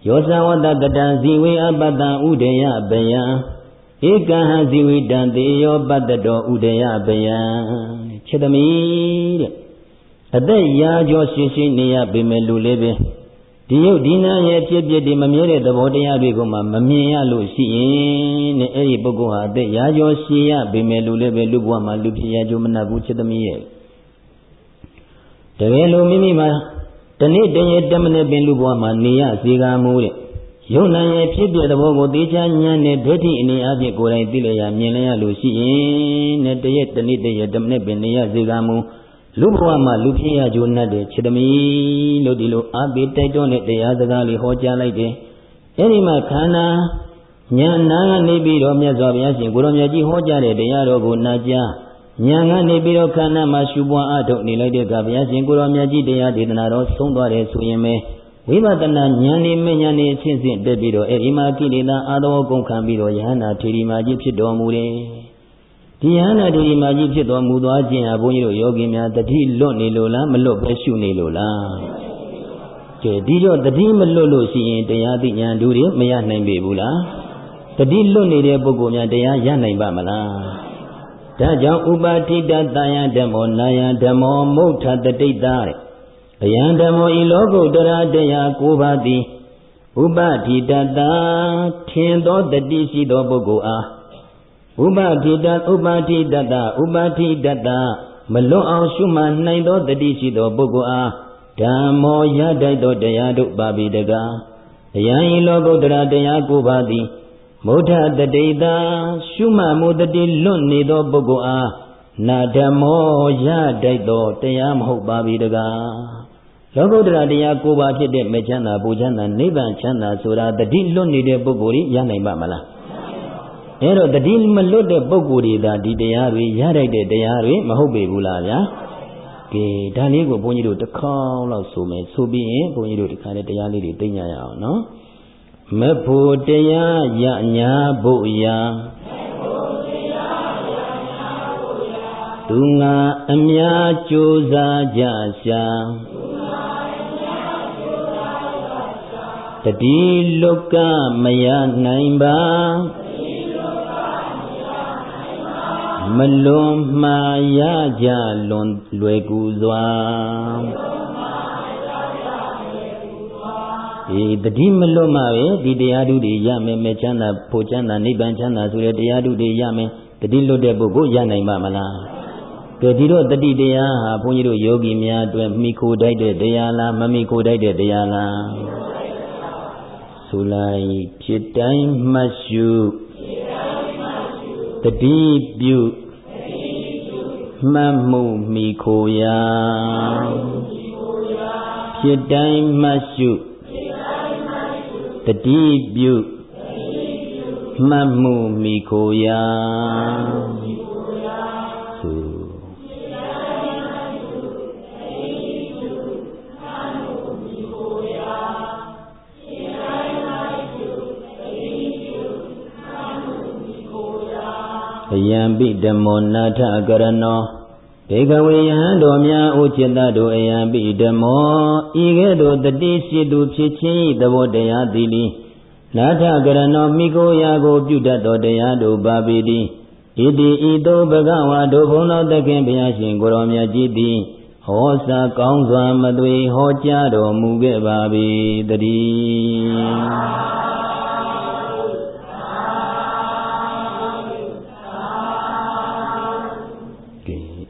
ယောဇဝတ္တကတံဇီဝေအပတ္တံဥဒေယဗယံဧကံဟံဇီဝိတံတေယောပတ္တတောဥဒေယဗယံခြေသမီးတဲ့အသက်ရာကျော်ရှိရှိနေရပေမဲ့လူလေးပဲဒီယုတ်ဒီနာရဲ့ဖြစ်ဖြစ်ဒီမမြဲတဲ့သဘောတရားတွေကိုမှမမြင်ရလို့ရှိရင်တဲ့အဲ့ဒီပုဂ္ဂိုလ်ဟာအသက်ရာကျော်ရှိရပေမဲ့လူလေးပဲလူဘဝမှာလူဖြစ်ရကြမနှပ်ဘူးခြေသမီးရဲ့တကယ်လို့မိမိမှာတနေ့တည်းတမနဲ့ပင်လူဘဝမှာနေရစေကားမှုတဲ့ယုံနာရဲ့ဖြစ်ဖြစ်သဘောကိုသိချဉာဏ်နဲ့ဒိဋ္ဌိအနေအချင်းကိုယ်တိုင်သိလျက်မြင်လျက်လို့ရှိရင်နဲ့တရက်တနေ့တည်းတမနဲ့ပင်နေရစေကားမှုလူဘဝမှာလူဖြစ်ရကြနှပ်တဲ့ခြေသမီးလို့ဒီလိုအပိတိုက်တွန်းတဲ့တရားစကားလေးဟောကြားလိုက်တယ်အဲဒီမှာခန္ဓာဉာဏ်နာကနေပြီးတော့မြတ်စွာဘုရားရှင်ကိုရောမြတ်ကြီးဟောကြားတဲ့တရားတော်ကိုနာကြားဉာဏ်ကနေပြီးတော့ခန္ဓာမှာရှုပွားအထုတ်နေလိုက်တဲ့အခါဘုရားရှင်ကိုရောမြတ်ကြီးတရားဒေသနာတော်ဆုံးသွားတယ်ဆိုရင်ပဲဝိပဿနာဉာဏ်နဲ့မဉာဏ်နဲ့အချင်းချင်းတက်ပြီးတော့အဲဒီမှာကိလေသာအာသောကုန်ခံပြီးတော့ယဟန္တာထေရီမာကြီးဖြစ်တော်မူတယ်ဒီယဟန္တာထေရီမာကြီးဖြစ်တော်မူသွားခြင်းဟာဘုန်းကြီးတို့ယောဂီများတတိလွတ်နေလို့လားမလွတ်ပဲရှုနေလို့လားကဲဒီတော့တတိမလွတ်လို့ရှိရင်တရားသိဉာဏ်တို့တွေမရနိုင်ပေဘူးလားတတိလွတ်နေတဲ့ပုဂ္ဂိုလ်များတရားရနိုင်ပါမလားဒါကြောင့်ဥပါထိတတာယဓမ္မောနာယဓမ္မောမုဋ္ဌတတိတအယံဓမ္မောဤလောကုတ္တရာတရားကိုးပါးသည်ဥပါထိတတာထင်သောတတိရှိသောပုဂ္ဂိုလ်အားဥပါထိတမလွတ်အောင်ရှုမှတ်နိုင်သောတတိရှိသောပုဂ္ဂိုလ်အားဓမ္မောရတိုက်သောတရားတို့ပါပြီတကားအယံဤလောကုတ္တရာတရားကိုးပါးသည်မုဋ္ဌတတိတာရှုမှတ်မှုတတိလွတ်နေသောပုဂ္ဂိုလ်အားနာဓမ္မောရတိုက်သောတရားမဟုတ်ပါပြီတကားလောကုတ္တရာတရားကိုးပါးဖြစ်တဲ့မေချမ်းသာပူချမ်းသာနိဗ္ဗာန်ချမ်းသာဆိုတာတတိလွတ်နေတဲ့ပုဂ္ဂိုလ်ကြီးရနိုင်ပါမလားအဲ့တော့တတိမလွတ်တဲ့ပုဂ္ဂိုလ်တွေသာဒီတရားတွေရတိုက်တဲ့တရားတွေမဟုတ်ပေဘူးလားဗျာကဲဒါလေးကိုဘုန်းကြီးတို့တစ်ခေါက်လောက်ဆိုမယ်ဆိုပြီးရင်ဘုန်းကြီးတို့ဒီခါလေးတရားလေးတွေသိညာရအောင်နော်မဖို့တရားရညာဖို့ရာသူငါအများကြိုးစားကြရှာတတိလောကမရနိုင်ပါမလွန်မှားရကြလွန်လွယ်ကူစွာတတိမလွတ်မှပဲဒီတရားဓုတွေရမယ်မေချမ်းသာဖို့ချမ်းသာနိဗ္ဗာန်ချမ်းသာဆိုတဲ့တရားဓုတွေရမယ်တတိလွတ်တဲ့ပုဂ္ဂိုလ်ရနိုင်ပါမလားကဲဒီတော့တတိတရားဟာဘုန်းကြီးတို့ယောဂီများအတွက်မိခိုတိုက်တဲ့တရားလားမမိခိုတိုက်တဲ့တရားလားဆိုလိုက်ဖြစ်တိုင်းမှတ်ရှုတတိပြုမှတ်မှုမိခိုရာဖြစ်တိုင်းမှတ်ရှုတတိပြုမှတ်မှုမိခိုရာအယံပိဓမ္မောနာထကရဏောဘေကဝေယဟံတော်များအိုจิตတို့အယံပိဓမ္မောဤကဲ့သို့တတိရှိသူဖြစ်ခြင်း၏သဘောတရားသည်လီနာထကရဏောမိကိုရာကိုပြုတတ်သောတရားတို့ပါပေသည်ဣတိဤသို့ဘဂဝါတို့ဘုန်းတော်သခင်ဘုရားရှင်ကိုရောမြတ်ကြီးသည်ဟောစာကောင်းစွာမသွေဟောကြားတော်မူခဲ့ပါပေတည်း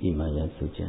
ဣမယသုကြ